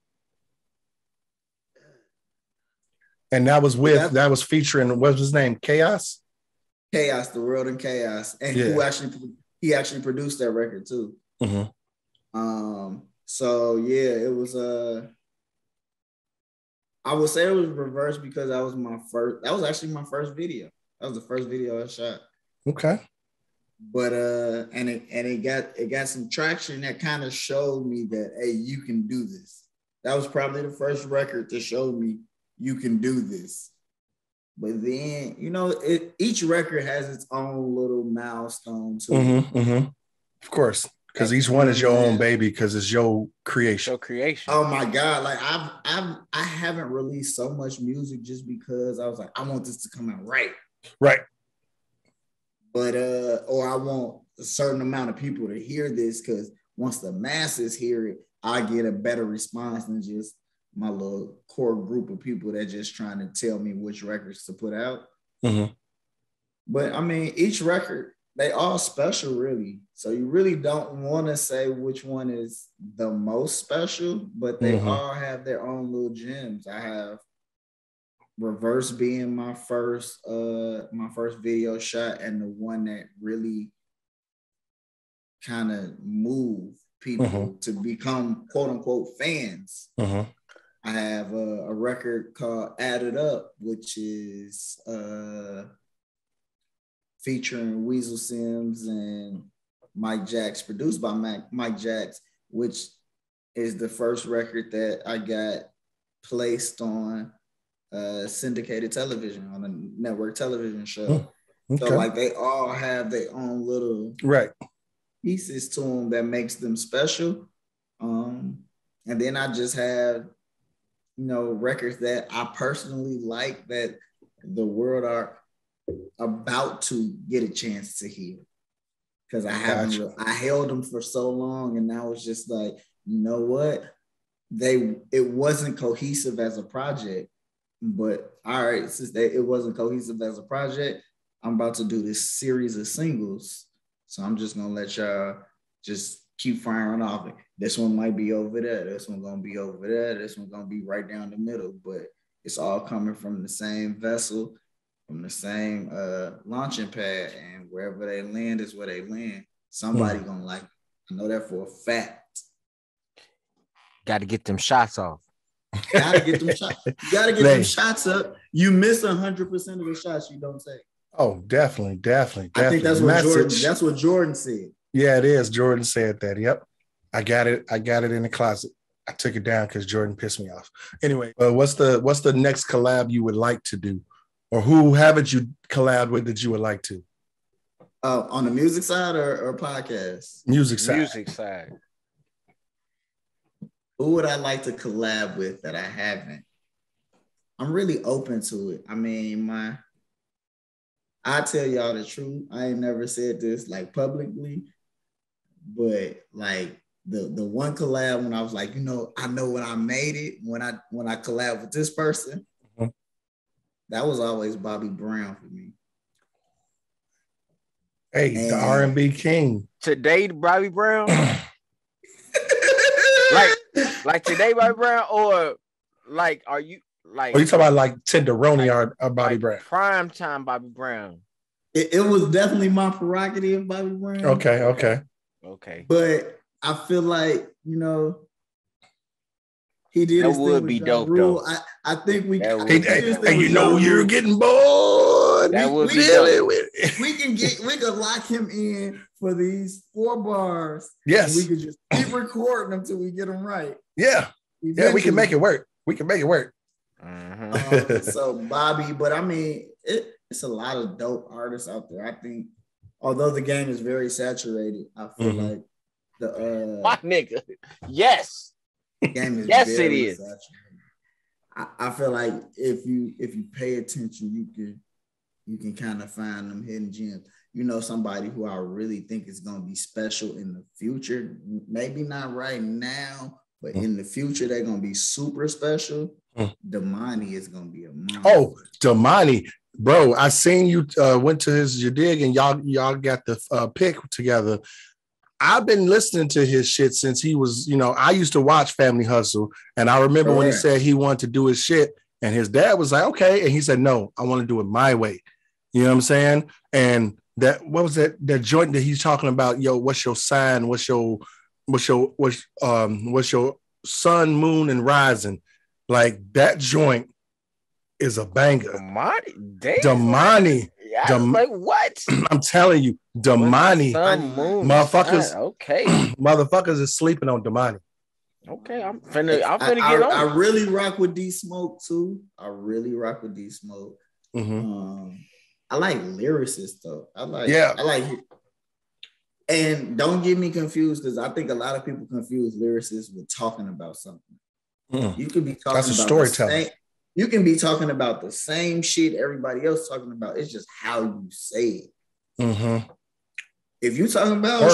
And that was featuring, what was his name? Chaos? Chaos, The World in Chaos. And he actually produced that record too. Mm-hmm. So yeah, it was I would say it was Reverse because that was actually my first video. That was the first video I shot. Okay. But and it got some traction that kind of showed me that hey, you can do this. That was probably the first record to show me you can do this. But then, each record has its own little milestone to it. Mm-hmm. Of course, because each one is your own baby because it's your creation. Oh my God. Like I haven't released so much music just because I was like, I want this to come out right. Right. But or I want a certain amount of people to hear this because once the masses hear it, I get a better response than just my little core group of people that just trying to tell me which records to put out. Mm-hmm. But I mean, each record, they all special, really. So you really don't want to say which one is the most special, but they all have their own little gems. I have Reverse being my first video shot, and the one that really kind of moved people to become quote unquote fans. I have a record called Add It Up, which is featuring Weasel Sims and Mike Jacks, produced by Mike Jacks, which is the first record that I got placed on syndicated television, on a network television show. Okay. So like they all have their own little pieces to them that makes them special. And then I just have, records that I personally like that the world are about to get a chance to hear. Because I held them for so long, and now it's just like, you know what? It wasn't cohesive as a project. But all right, since it wasn't cohesive as a project, I'm about to do this series of singles. So I'm just gonna let y'all just keep firing off. This one might be over there. This one gonna be over there. This one gonna be right down the middle. But it's all coming from the same vessel, from the same launching pad, and wherever they land is where they land. Somebody gonna like it. I know that for a fact. Got to get them shots off. Gotta get them shots. You gotta get them shots up. You miss 100% of the shots you don't take. Oh, definitely. I think that's what Jordan said. Yeah, it is. Jordan said that. Yep. I got it in the closet. I took it down because Jordan pissed me off. Anyway, what's the next collab you would like to do? Or who haven't you collabed with that you would like to? On the music side or podcast? Music side. Music side. Who would I like to collab with that I haven't? I'm really open to it. I mean, I tell y'all the truth. I ain't never said this like publicly, but like the one collab when I was like, I know when I made it, when I collab with this person, that was always Bobby Brown for me. Hey, the R&B king. Today, Bobby Brown? like today, Bobby Brown, or like, are you like? Are you talking about like Tenderoni or Bobby Brown? Prime time Bobby Brown. It was definitely my prerogative, Bobby Brown. Okay. But I feel like, he did. That would be dope, though. I think we. And you're getting bored. That would be dope. We can lock him in for these 4 bars. Yes. We could just keep recording until we get them right. Yeah. Eventually. Yeah, we can make it work. So Bobby, but I mean, it's a lot of dope artists out there. I think, although the game is very saturated, I feel like my nigga, yes, the game is yes, very it is. Saturated. I feel like if you pay attention, you can kind of find them hidden gems. Somebody who I really think is going to be special in the future. Maybe not right now, but in the future, they're going to be super special. Damani is going to be a monster. Oh, Damani. Bro, I seen you went to your dig and y'all got the pick together. I've been listening to his shit since he was, I used to watch Family Hustle. And I remember when he said he wanted to do his shit and his dad was like, okay. And he said, no, I want to do it my way. You know what I'm saying? And what was that joint that he's talking about? Yo, what's your sign? What's your sun, moon, and rising? Like that joint is a banger. Damani. Yeah, like what? I'm telling you, Damani. Motherfuckers. Okay. Motherfuckers is sleeping on Damani. Okay, I'm finna get on. I really rock with D Smoke too. I like lyricists though. I like it. And don't get me confused, because I think a lot of people confuse lyricists with talking about something. You could be talking about storytelling. You can be talking about the same shit everybody else talking about. It's just how you say it. If you talking about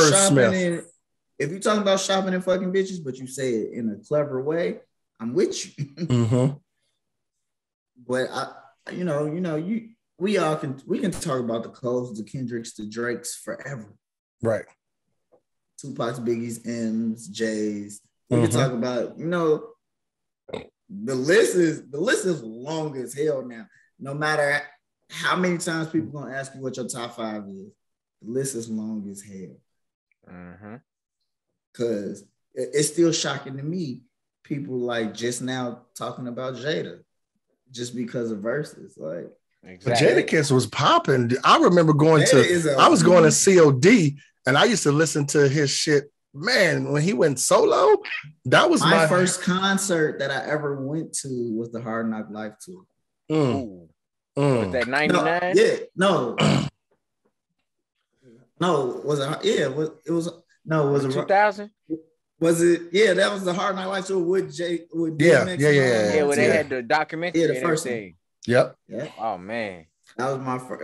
shopping and fucking bitches, but you say it in a clever way, I'm with you. But we can talk about the Coles, the Kendricks, the Drakes forever. Right. Tupac's, Biggie's, M's, J's. We can talk about, the list is long as hell now. No matter how many times people gonna ask you what your top 5 is, the list is long as hell. Cause it's still shocking to me. People like just now talking about Jada, just because of verses. Like, exactly. But Jadakiss was popping. I remember going I was going to COD, and I used to listen to his shit. Man, when he went solo, that was my first concert that I ever went to was the Hard Knock Life tour. Was that 99? No, was it? Yeah, it was. No, was it 2000? Was it? Yeah, that was the Hard Knock Life tour with DMX. Yeah, where they had the documentary. Yeah, the first thing. Yep. Oh man, that was my first.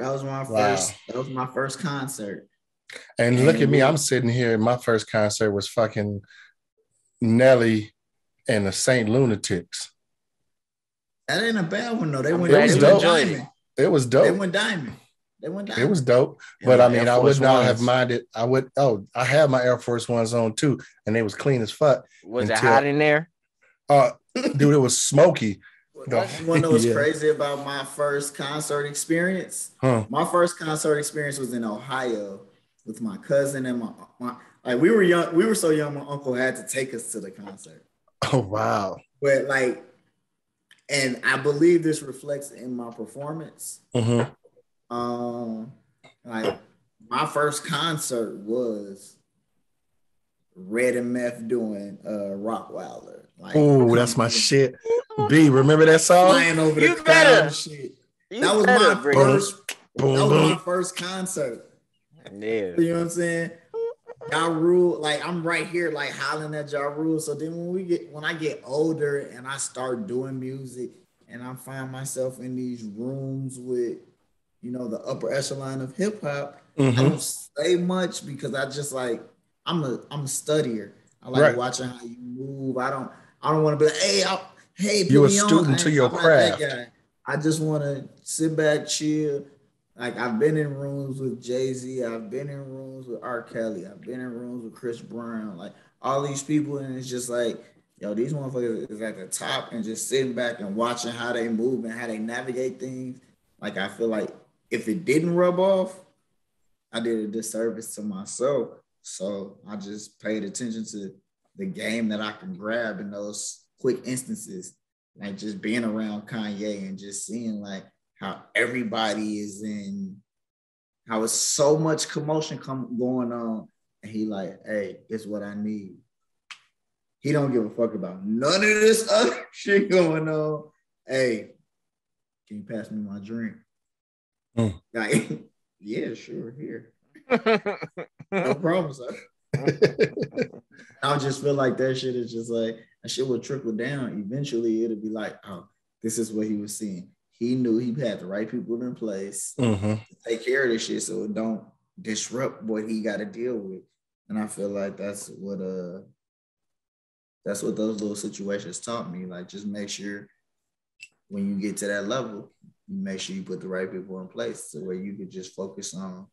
That was my first concert. And look at me, I'm sitting here. My first concert was fucking Nelly and the Saint Lunatics. That ain't a bad one though. They went diamond. It was dope. They went diamond. It was dope. But I mean, I would not have minded. I had my Air Force Ones on too, and they was clean as fuck. Was it hot in there? Dude, it was smoky. You want to know what's crazy about my first concert experience? My first concert experience was in Ohio with my cousin and my like we were young. We were so young, my uncle had to take us to the concert. Oh wow. But like, and I believe this reflects in my performance. Like my first concert was Red and Meth doing Rockwilder. Like, oh, that's my shit. B, remember that song? Flying over the crowd and shit. That was my first. That was my first concert. Yeah. You know what I'm saying? Ja Rule, like I'm right here, like hollering at Ja Rule. So then when I get older and I start doing music and I find myself in these rooms with, the upper echelon of hip hop, I don't say much because I just like I'm a studier. I like watching how you move. I don't want to be like, hey, you're a student to your craft. I just want to sit back, chill. Like I've been in rooms with Jay-Z, I've been in rooms with R. Kelly, I've been in rooms with Chris Brown, like all these people, and it's just like, these motherfuckers is at the top and just sitting back and watching how they move and how they navigate things. Like I feel like if it didn't rub off, I did a disservice to myself. So I just paid attention to the game that I can grab in those quick instances, like just being around Kanye and just seeing like how everybody is how it's so much commotion going on. And he like, hey, it's what I need. He don't give a fuck about none of this other shit going on. Hey, can you pass me my drink? Like, yeah, sure, here. No problem, sir. I just feel like that shit is just like, that shit will trickle down. Eventually, it'll be like, oh, this is what he was seeing. He knew he had the right people in place to take care of this shit so it don't disrupt what he got to deal with. And I feel like that's what those little situations taught me. Like, just make sure when you get to that level, you make sure you put the right people in place so where you could just focus on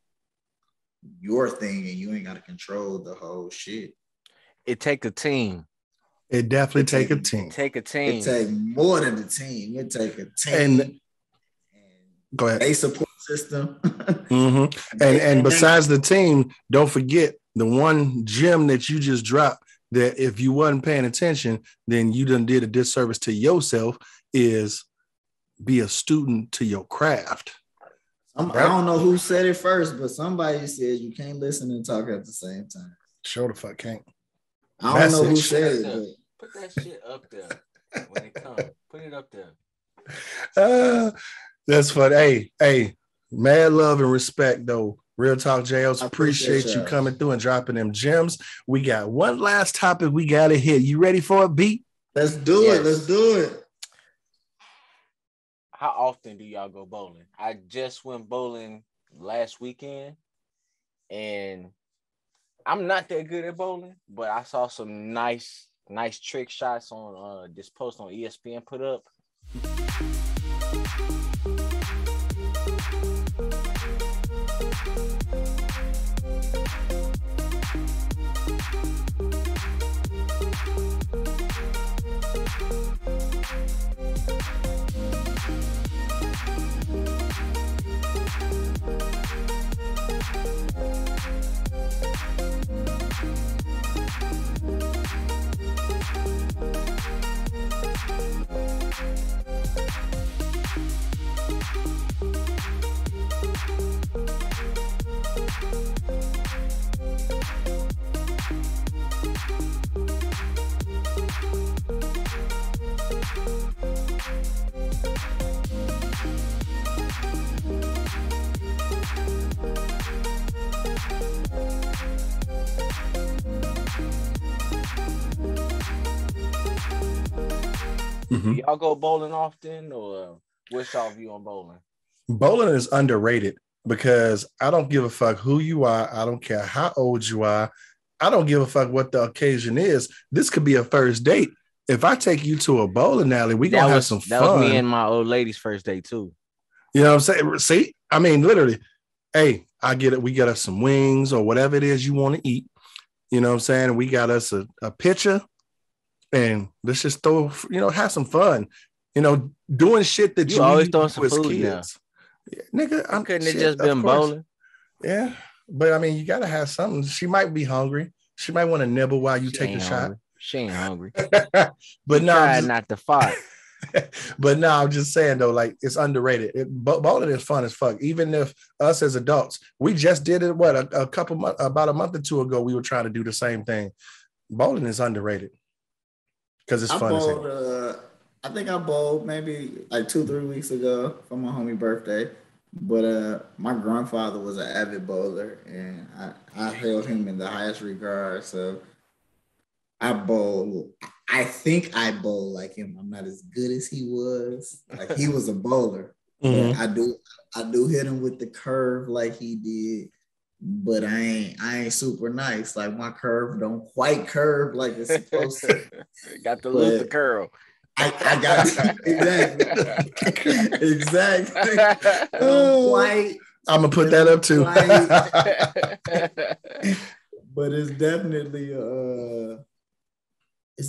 your thing and you ain't got to control the whole shit. It take a team. It definitely take a team. It take more than a team. It take a team. And go ahead. A support system. And besides the team, don't forget the one gem that you just dropped that if you wasn't paying attention, then you done did a disservice to yourself, is be a student to your craft. I don't know who said it first, but somebody said you can't listen and talk at the same time. Sure the fuck can't. I don't know who said it. Put that shit up there when it comes. Put it up there. That's fun. Hey, mad love and respect though. Real talk, J-Oats. Appreciate you coming through and dropping them gems. We got one last topic we gotta hit. You ready for it, B? Let's do it. Let's do it. How often do y'all go bowling? I just went bowling last weekend, and I'm not that good at bowling, but I saw some nice trick shots on this post on ESPN put up. Do y'all go bowling often, or what's y'all view on bowling? Bowling is underrated because I don't give a fuck who you are. I don't care how old you are. I don't give a fuck what the occasion is. This could be a first date. If I take you to a bowling alley, we gonna have some fun. That was me and my old lady's first date too. You know what I'm saying? See, I mean, literally, hey, I get it. We got us some wings or whatever it is you want to eat. You know what I'm saying? We got us a pitcher. And let's just throw, have some fun, doing shit that you always throwing some as food kids. Yeah, nigga, couldn't it just been bowling? Yeah, but I mean, you gotta have something. She might be hungry. She might want to nibble while you take a shot. She ain't hungry. But no, not to fight. But no, I'm just saying though, like it's underrated. Bowling is fun as fuck. Even if us as adults, we just did it. About a month or two ago, we were trying to do the same thing. Bowling is underrated. Because it's fun. I think I bowled maybe like 2-3 weeks ago for my homie birthday. But my grandfather was an avid bowler, and I held him in the highest regard. So I bowled. I think I bowled like him. I'm not as good as he was. Like he was a bowler. Mm-hmm. I do hit him with the curve like he did. But I ain't super nice. Like my curve don't quite curve like it's supposed to. Got to lose the curl. I got exactly. Quite. I'm gonna put that up too. But it's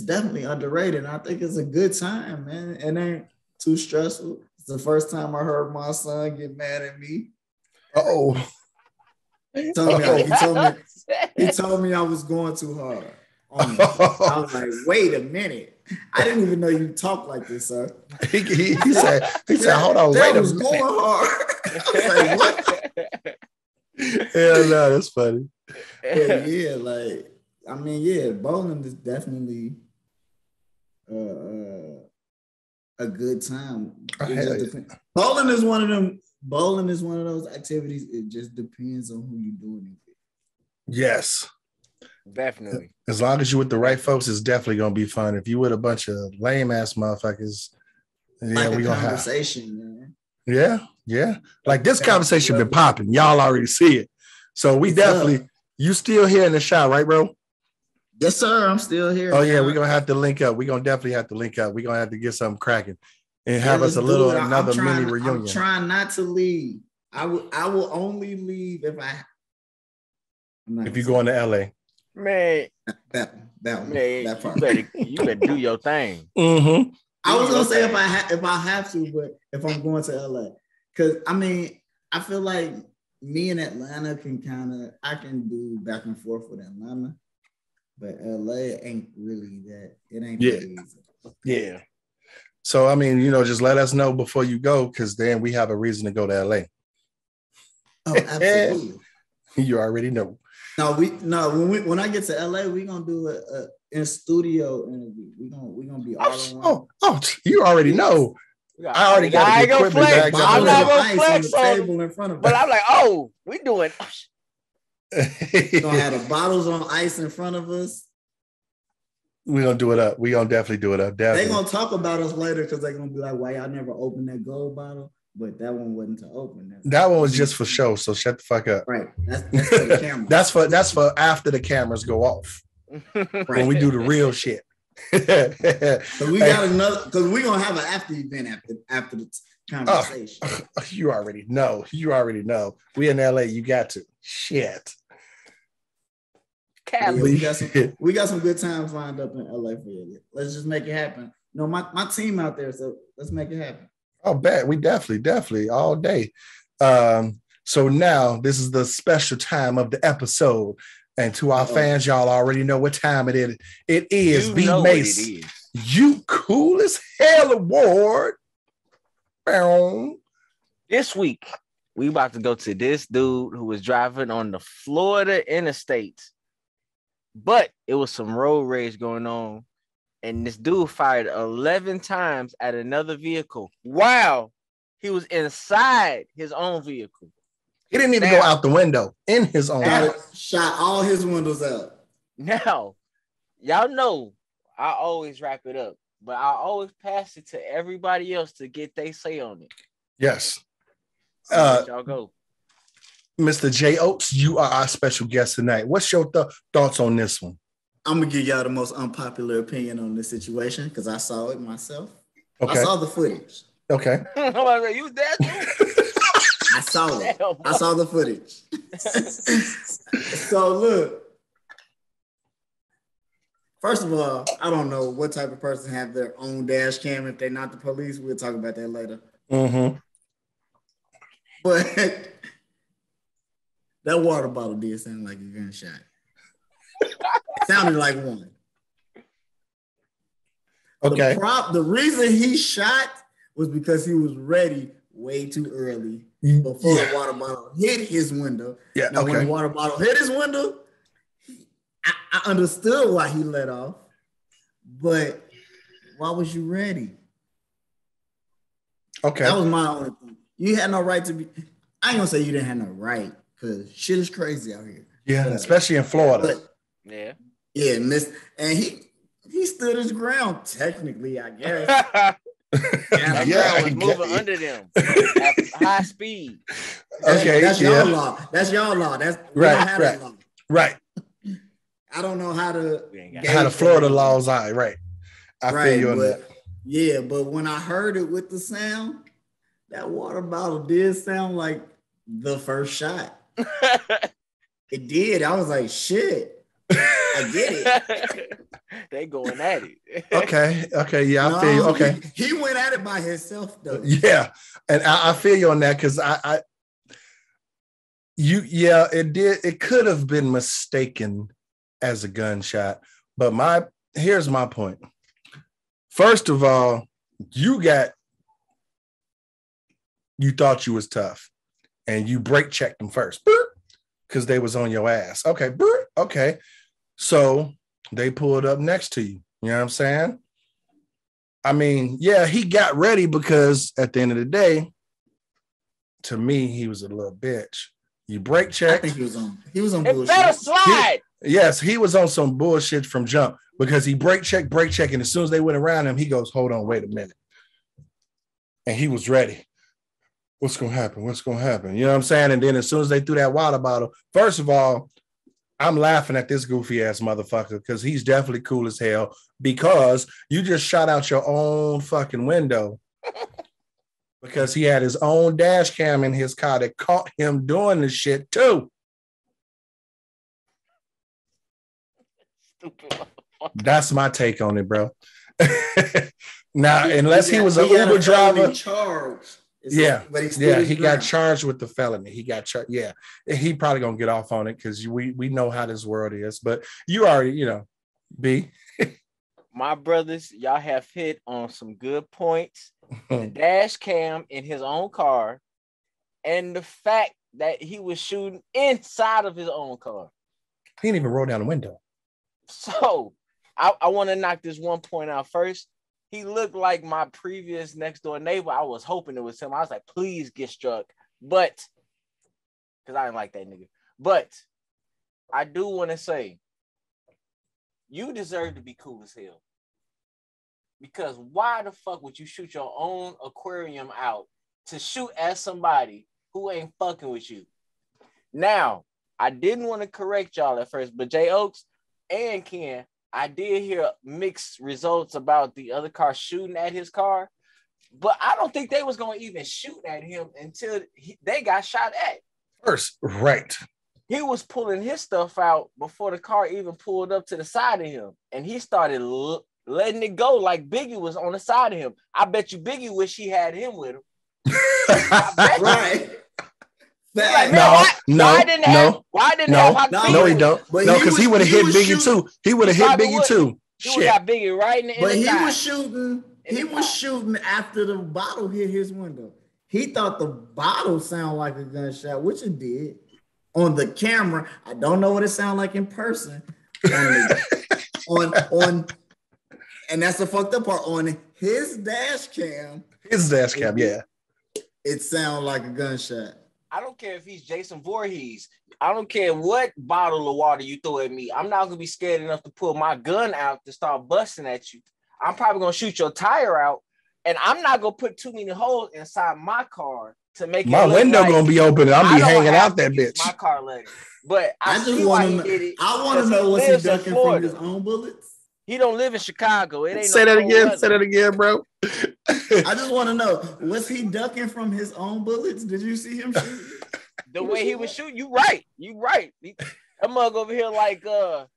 definitely underrated. I think it's a good time, man. It ain't too stressful. It's the first time I heard my son get mad at me. Oh. He told me I was going too hard. I was like, wait a minute. I didn't even know you talk like this, sir. He said, hold on, wait a minute. Going hard. I was like, what? Hell no, that's funny. But yeah, bowling is definitely a good time. Bowling is one of those activities. It just depends on who you're doing it with. Yes. Definitely. As long as you're with the right folks, it's definitely gonna be fun. If you with a bunch of lame ass motherfuckers, yeah, we gonna conversation, man. Yeah. Like this conversation been popping. Y'all already see it. So we definitely you still here in the shot, right, bro? Yes, sir. I'm still here. Oh, yeah, we're gonna have to link up. We're gonna definitely have to link up. We're gonna have to get something cracking and have us another mini reunion. I'm trying not to leave. I will only leave if you go into LA. Man, that part. You better do your thing. Mm-hmm. I was gonna say if I have to, but if I'm going to LA, because I mean, I feel like me and Atlanta I can do back and forth with Atlanta, but LA ain't really that. It ain't that easy. Yeah. So I mean, just let us know before you go, because then we have a reason to go to LA. Oh, absolutely. You already know. When I get to LA, we're gonna do a in studio interview. We're gonna be all in one. Oh, you already know. I already got the equipment bagged up. I'm not gonna flex on the table in front of us. But I'm like, we doing. We're gonna have the bottles on ice in front of us. We're gonna do it up. We're gonna definitely do it up. Definitely. They're gonna talk about us later because they're gonna be like, why y'all never opened that gold bottle? But that one wasn't to open. That one was just for show, so shut the fuck up. Right. That's for the camera. that's for after the cameras go off. Right. When we do the real shit. So we got another, because we're gonna have an after event after the conversation. You already know. We in LA, you got to. Shit. Yeah, we got some good times lined up in LA for you. Let's just make it happen. My team out there, so let's make it happen. I'll bet. We definitely all day. So now this is the special time of the episode. And to our fans, y'all already know what time it is. It is B Mace. You Cool as Hell Award. This week, we about to go to this dude who was driving on the Florida interstate, but it was some road rage going on, and this dude fired 11 times at another vehicle while he was inside his own vehicle. He didn't even go out the window in his own. Shot all his windows out. Now, y'all know I always wrap it up, but I always pass it to everybody else to get they say on it. Yes. Y'all go. Mr. J-Oats, you are our special guest tonight. What's your thoughts on this one? I'm going to give y'all the most unpopular opinion on this situation because I saw it myself. Okay. I saw the footage. Okay. You there too? I saw it. I saw the footage. So look. First of all, I don't know what type of person have their own dash cam. If they're not the police, we'll talk about that later. Mm-hmm. But that water bottle did sound like a gunshot. Sounded like one. Okay. The reason he shot was because he was ready way too early before the water bottle hit his window. Yeah. Now, when the water bottle hit his window, I understood why he let off, but why was you ready? Okay. That was my only thing. You had no right to be. I ain't gonna say you didn't have no right because shit is crazy out here. Yeah, especially in Florida. Yeah. Yeah, and he stood his ground technically, I guess. Yeah, was moving under them at high speed. Okay, that's y'all law. That's y'all law. That's right. Law. Right. I don't know how to Florida laws are. Right. I feel you on that. Yeah, but when I heard it with the sound, that water bottle did sound like the first shot. It did. I was like, shit. I get it. They going at it. Okay. Yeah, I feel you. Okay. He went at it by himself though. Yeah. And I feel you on that because it could have been mistaken as a gunshot. But here's my point. First of all, you thought you was tough and you brake checked them first because they was on your ass. Okay. Okay. So they pulled up next to you. You know what I'm saying? I mean, yeah, he got ready because at the end of the day, to me, he was a little bitch. You brake checked. I think he was on bullshit. Better slide. Yes, he was on some bullshit from jump because he brake checked, and as soon as they went around him, he goes, hold on, wait a minute. And he was ready. What's going to happen? You know what I'm saying? And then as soon as they threw that water bottle, first of all, I'm laughing at this goofy ass motherfucker because he's definitely cool as hell because you just shot out your own fucking window because he had his own dash cam in his car that caught him doing the shit too. That's my take on it, bro. Now, unless he was an Uber driver. He got charged with the felony. He got charged. Yeah, he probably gonna get off on it because we know how this world is. But you already, B. My brothers, y'all have hit on some good points. The dash cam in his own car, and the fact that he was shooting inside of his own car. He didn't even roll down the window. So I want to knock this one point out first. He looked like my previous next door neighbor. I was hoping it was him. I was like, please get struck. But, because I didn't like that nigga. But I do want to say, you deserve to be cool as hell. Because why the fuck would you shoot your own aquarium out to shoot at somebody who ain't fucking with you? Now, I didn't want to correct y'all at first, but J-Oats and Ken, I did hear mixed results about the other car shooting at his car, but I don't think they was going to even shoot at him until they got shot at. First, right. He was pulling his stuff out before the car even pulled up to the side of him, and he started letting it go like Biggie was on the side of him. I bet you Biggie wish he had him with him. Right. Like, why didn't he don't. No, because he would have hit Biggie too. He would have hit Biggie too. He would have got Biggie right in the But he was shooting. He was shooting after the bottle hit his window. he thought the bottle sounded like a gunshot, which it did on the camera. I don't know what it sounded like in person. On and that's the fucked up part. On his dash cam, yeah. It sounded like a gunshot. I don't care if he's Jason Voorhees. I don't care what bottle of water you throw at me. I'm not gonna be scared enough to pull my gun out to start busting at you. I'm probably gonna shoot your tire out, and I'm not gonna put too many holes inside my car to make my window like gonna be open. And I'll be hanging out that bitch. My car letter, but I just want to know. I want to know was he ducking from his own bullets? He don't live in Chicago. It ain't say that again. Say that again, bro. I just want to know, was he ducking from his own bullets? Did you see him shoot? The way he was shooting, you right. That mug over here like the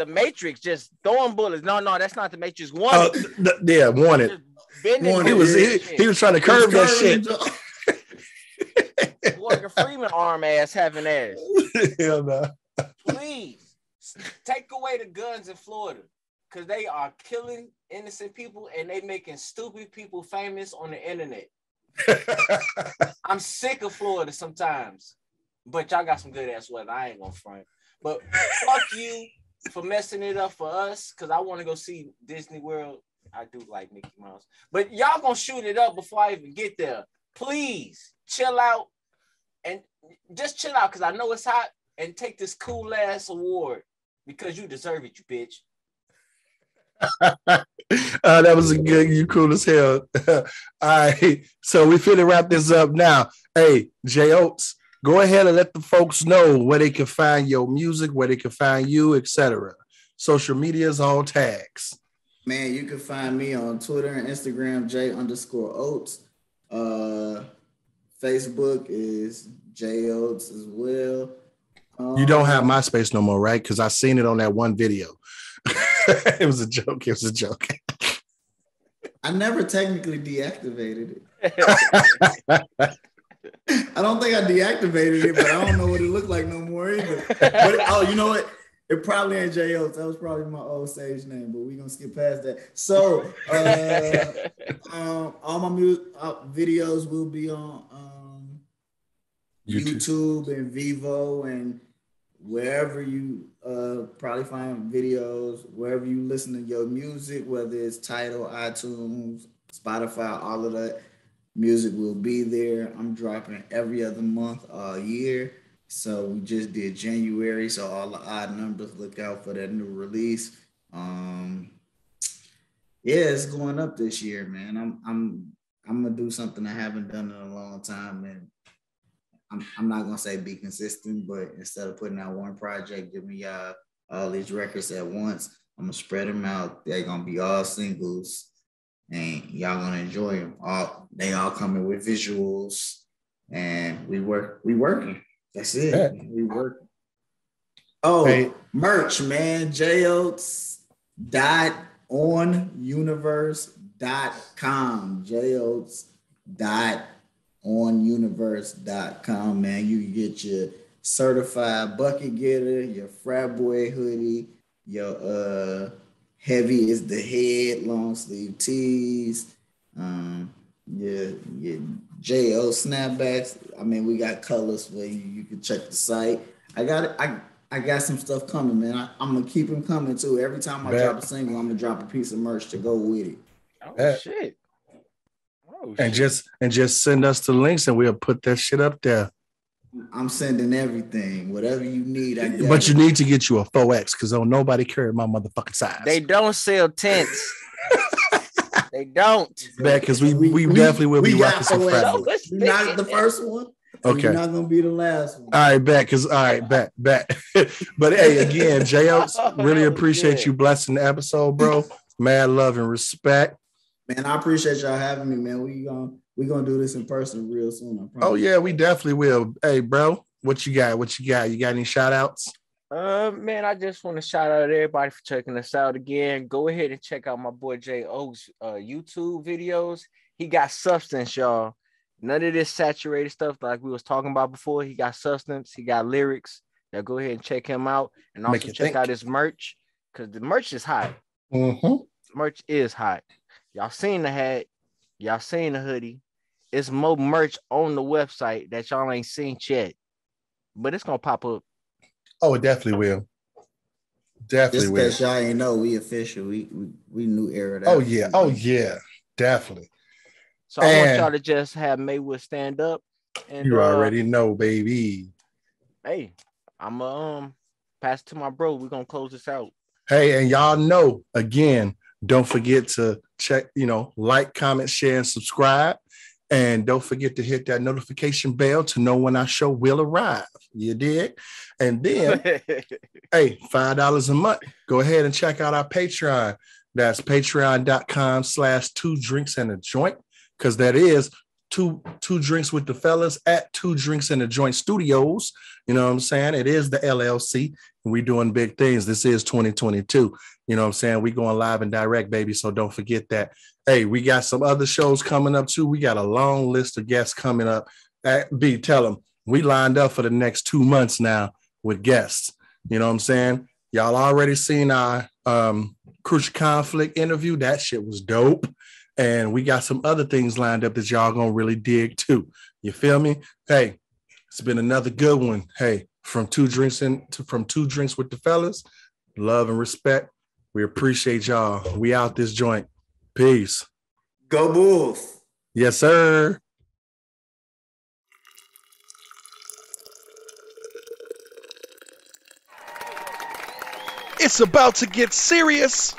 Matrix, just throwing bullets. No, that's not the Matrix. One. Yeah, wanted. He was trying to curve that shit. Morgan Freeman arm ass having ass. Hell no. Please take away the guns in Florida. Because they are killing innocent people and they making stupid people famous on the internet. I'm sick of Florida sometimes. But y'all got some good ass weather. I ain't gonna front. But fuck you for messing it up for us. Because I want to go see Disney World. I do like Mickey Mouse. But y'all gonna shoot it up before I even get there. Please chill out. And just chill out because I know it's hot. And take this cool ass award. Because you deserve it, you bitch. That was a good, you cool as hell. All right, so we finna wrap this up now. Hey, J-Oats, go ahead and let the folks know where they can find your music, where they can find you, etc. Social media is all tags. Man, you can find me on Twitter and Instagram, J_Oats. Facebook is J-Oats as well. You don't have MySpace no more, right? Because I seen it on that one video. It was a joke. I never technically deactivated it. I don't think I deactivated it, but I don't know what it looked like no more either. But, you know what? It probably ain't J-Oats. That was probably my old stage name, but we're going to skip past that. So, all my music videos will be on YouTube and Vivo and wherever you probably find videos, wherever you listen to your music, whether it's Tidal, iTunes, Spotify, all of that music will be there. I'm dropping every other month all year. So we just did January, so all the odd numbers, look out for that new release. It's going up this year, man. I'm gonna do something I haven't done in a long time, and I'm not gonna say be consistent, but instead of putting out one project, give me all these records at once. I'm gonna spread them out. They're gonna be all singles, and y'all gonna enjoy them. They all coming with visuals, and we working. That's it. Yeah. We working. Merch, man. J-Oats.onuniverse.com. J-Oats.onuniverse.com, man. You can get your certified bucket getter, your Frat Boy hoodie, your heavy is the head long sleeve tees, your J-O snapbacks. I mean, we got colors where you can check the site. I got some stuff coming, man. I'm gonna keep them coming too. Every time I drop a single, I'm gonna drop a piece of merch to go with it. Shit. And just send us the links and we'll put that shit up there. I'm sending everything, whatever you need. But you need to get you a 4X because don't nobody carry my motherfucking size. They don't sell tents. They don't. Bad because we definitely will be rocking some Frat Boy. You're not the first one. Okay. You're not gonna be the last one. All right, bet. But hey, again, J-Oats, really appreciate you blessing the episode, bro. Mad love and respect. Man, I appreciate y'all having me, man. We gonna do this in person real soon. I promise. Oh yeah, we definitely will. Hey, bro, what you got? You got any shout outs? Man, I just want to shout out everybody for checking us out again. Go ahead and check out my boy J-O's YouTube videos. He got substance, y'all. None of this saturated stuff like we was talking about before. He got substance. He got lyrics. Now go ahead and check him out. And also check out his merch because the merch is hot. Mm-hmm. Merch is hot. Y'all seen the hat. Y'all seen the hoodie. it's more merch on the website that y'all ain't seen yet, but it's gonna pop up. Oh, it definitely will. Definitely Just will. because y'all ain't know, we official. We new era. Oh yeah. Oh yeah. Definitely. So I want y'all to just have Maywood stand up. And you already know, baby. Hey, I'm pass it to my bro. We're gonna close this out. Hey, and y'all know, again, don't forget to check, like, comment, share, and subscribe. And don't forget to hit that notification bell to know when our show will arrive. You did? And then, hey, $5 a month. Go ahead and check out our Patreon. That's patreon.com/2drinksandAjoint, because that is two drinks with the fellas at 2 Drinks in the Joint Studios. You know what I'm saying? It is the LLC. And we doing big things. This is 2022. You know what I'm saying? We going live and direct, baby. So don't forget that. Hey, we got some other shows coming up too. We got a long list of guests coming up. B, tell them we lined up for the next 2 months now with guests. You know what I'm saying? Y'all already seen our Crucial Conflict interview. That shit was dope. And we got some other things lined up that y'all gonna really dig too. You feel me? Hey, it's been another good one. Hey, from 2 Drinks with the fellas. Love and respect. We appreciate y'all. We out this joint. Peace. Go Bulls. Yes, sir. It's about to get serious.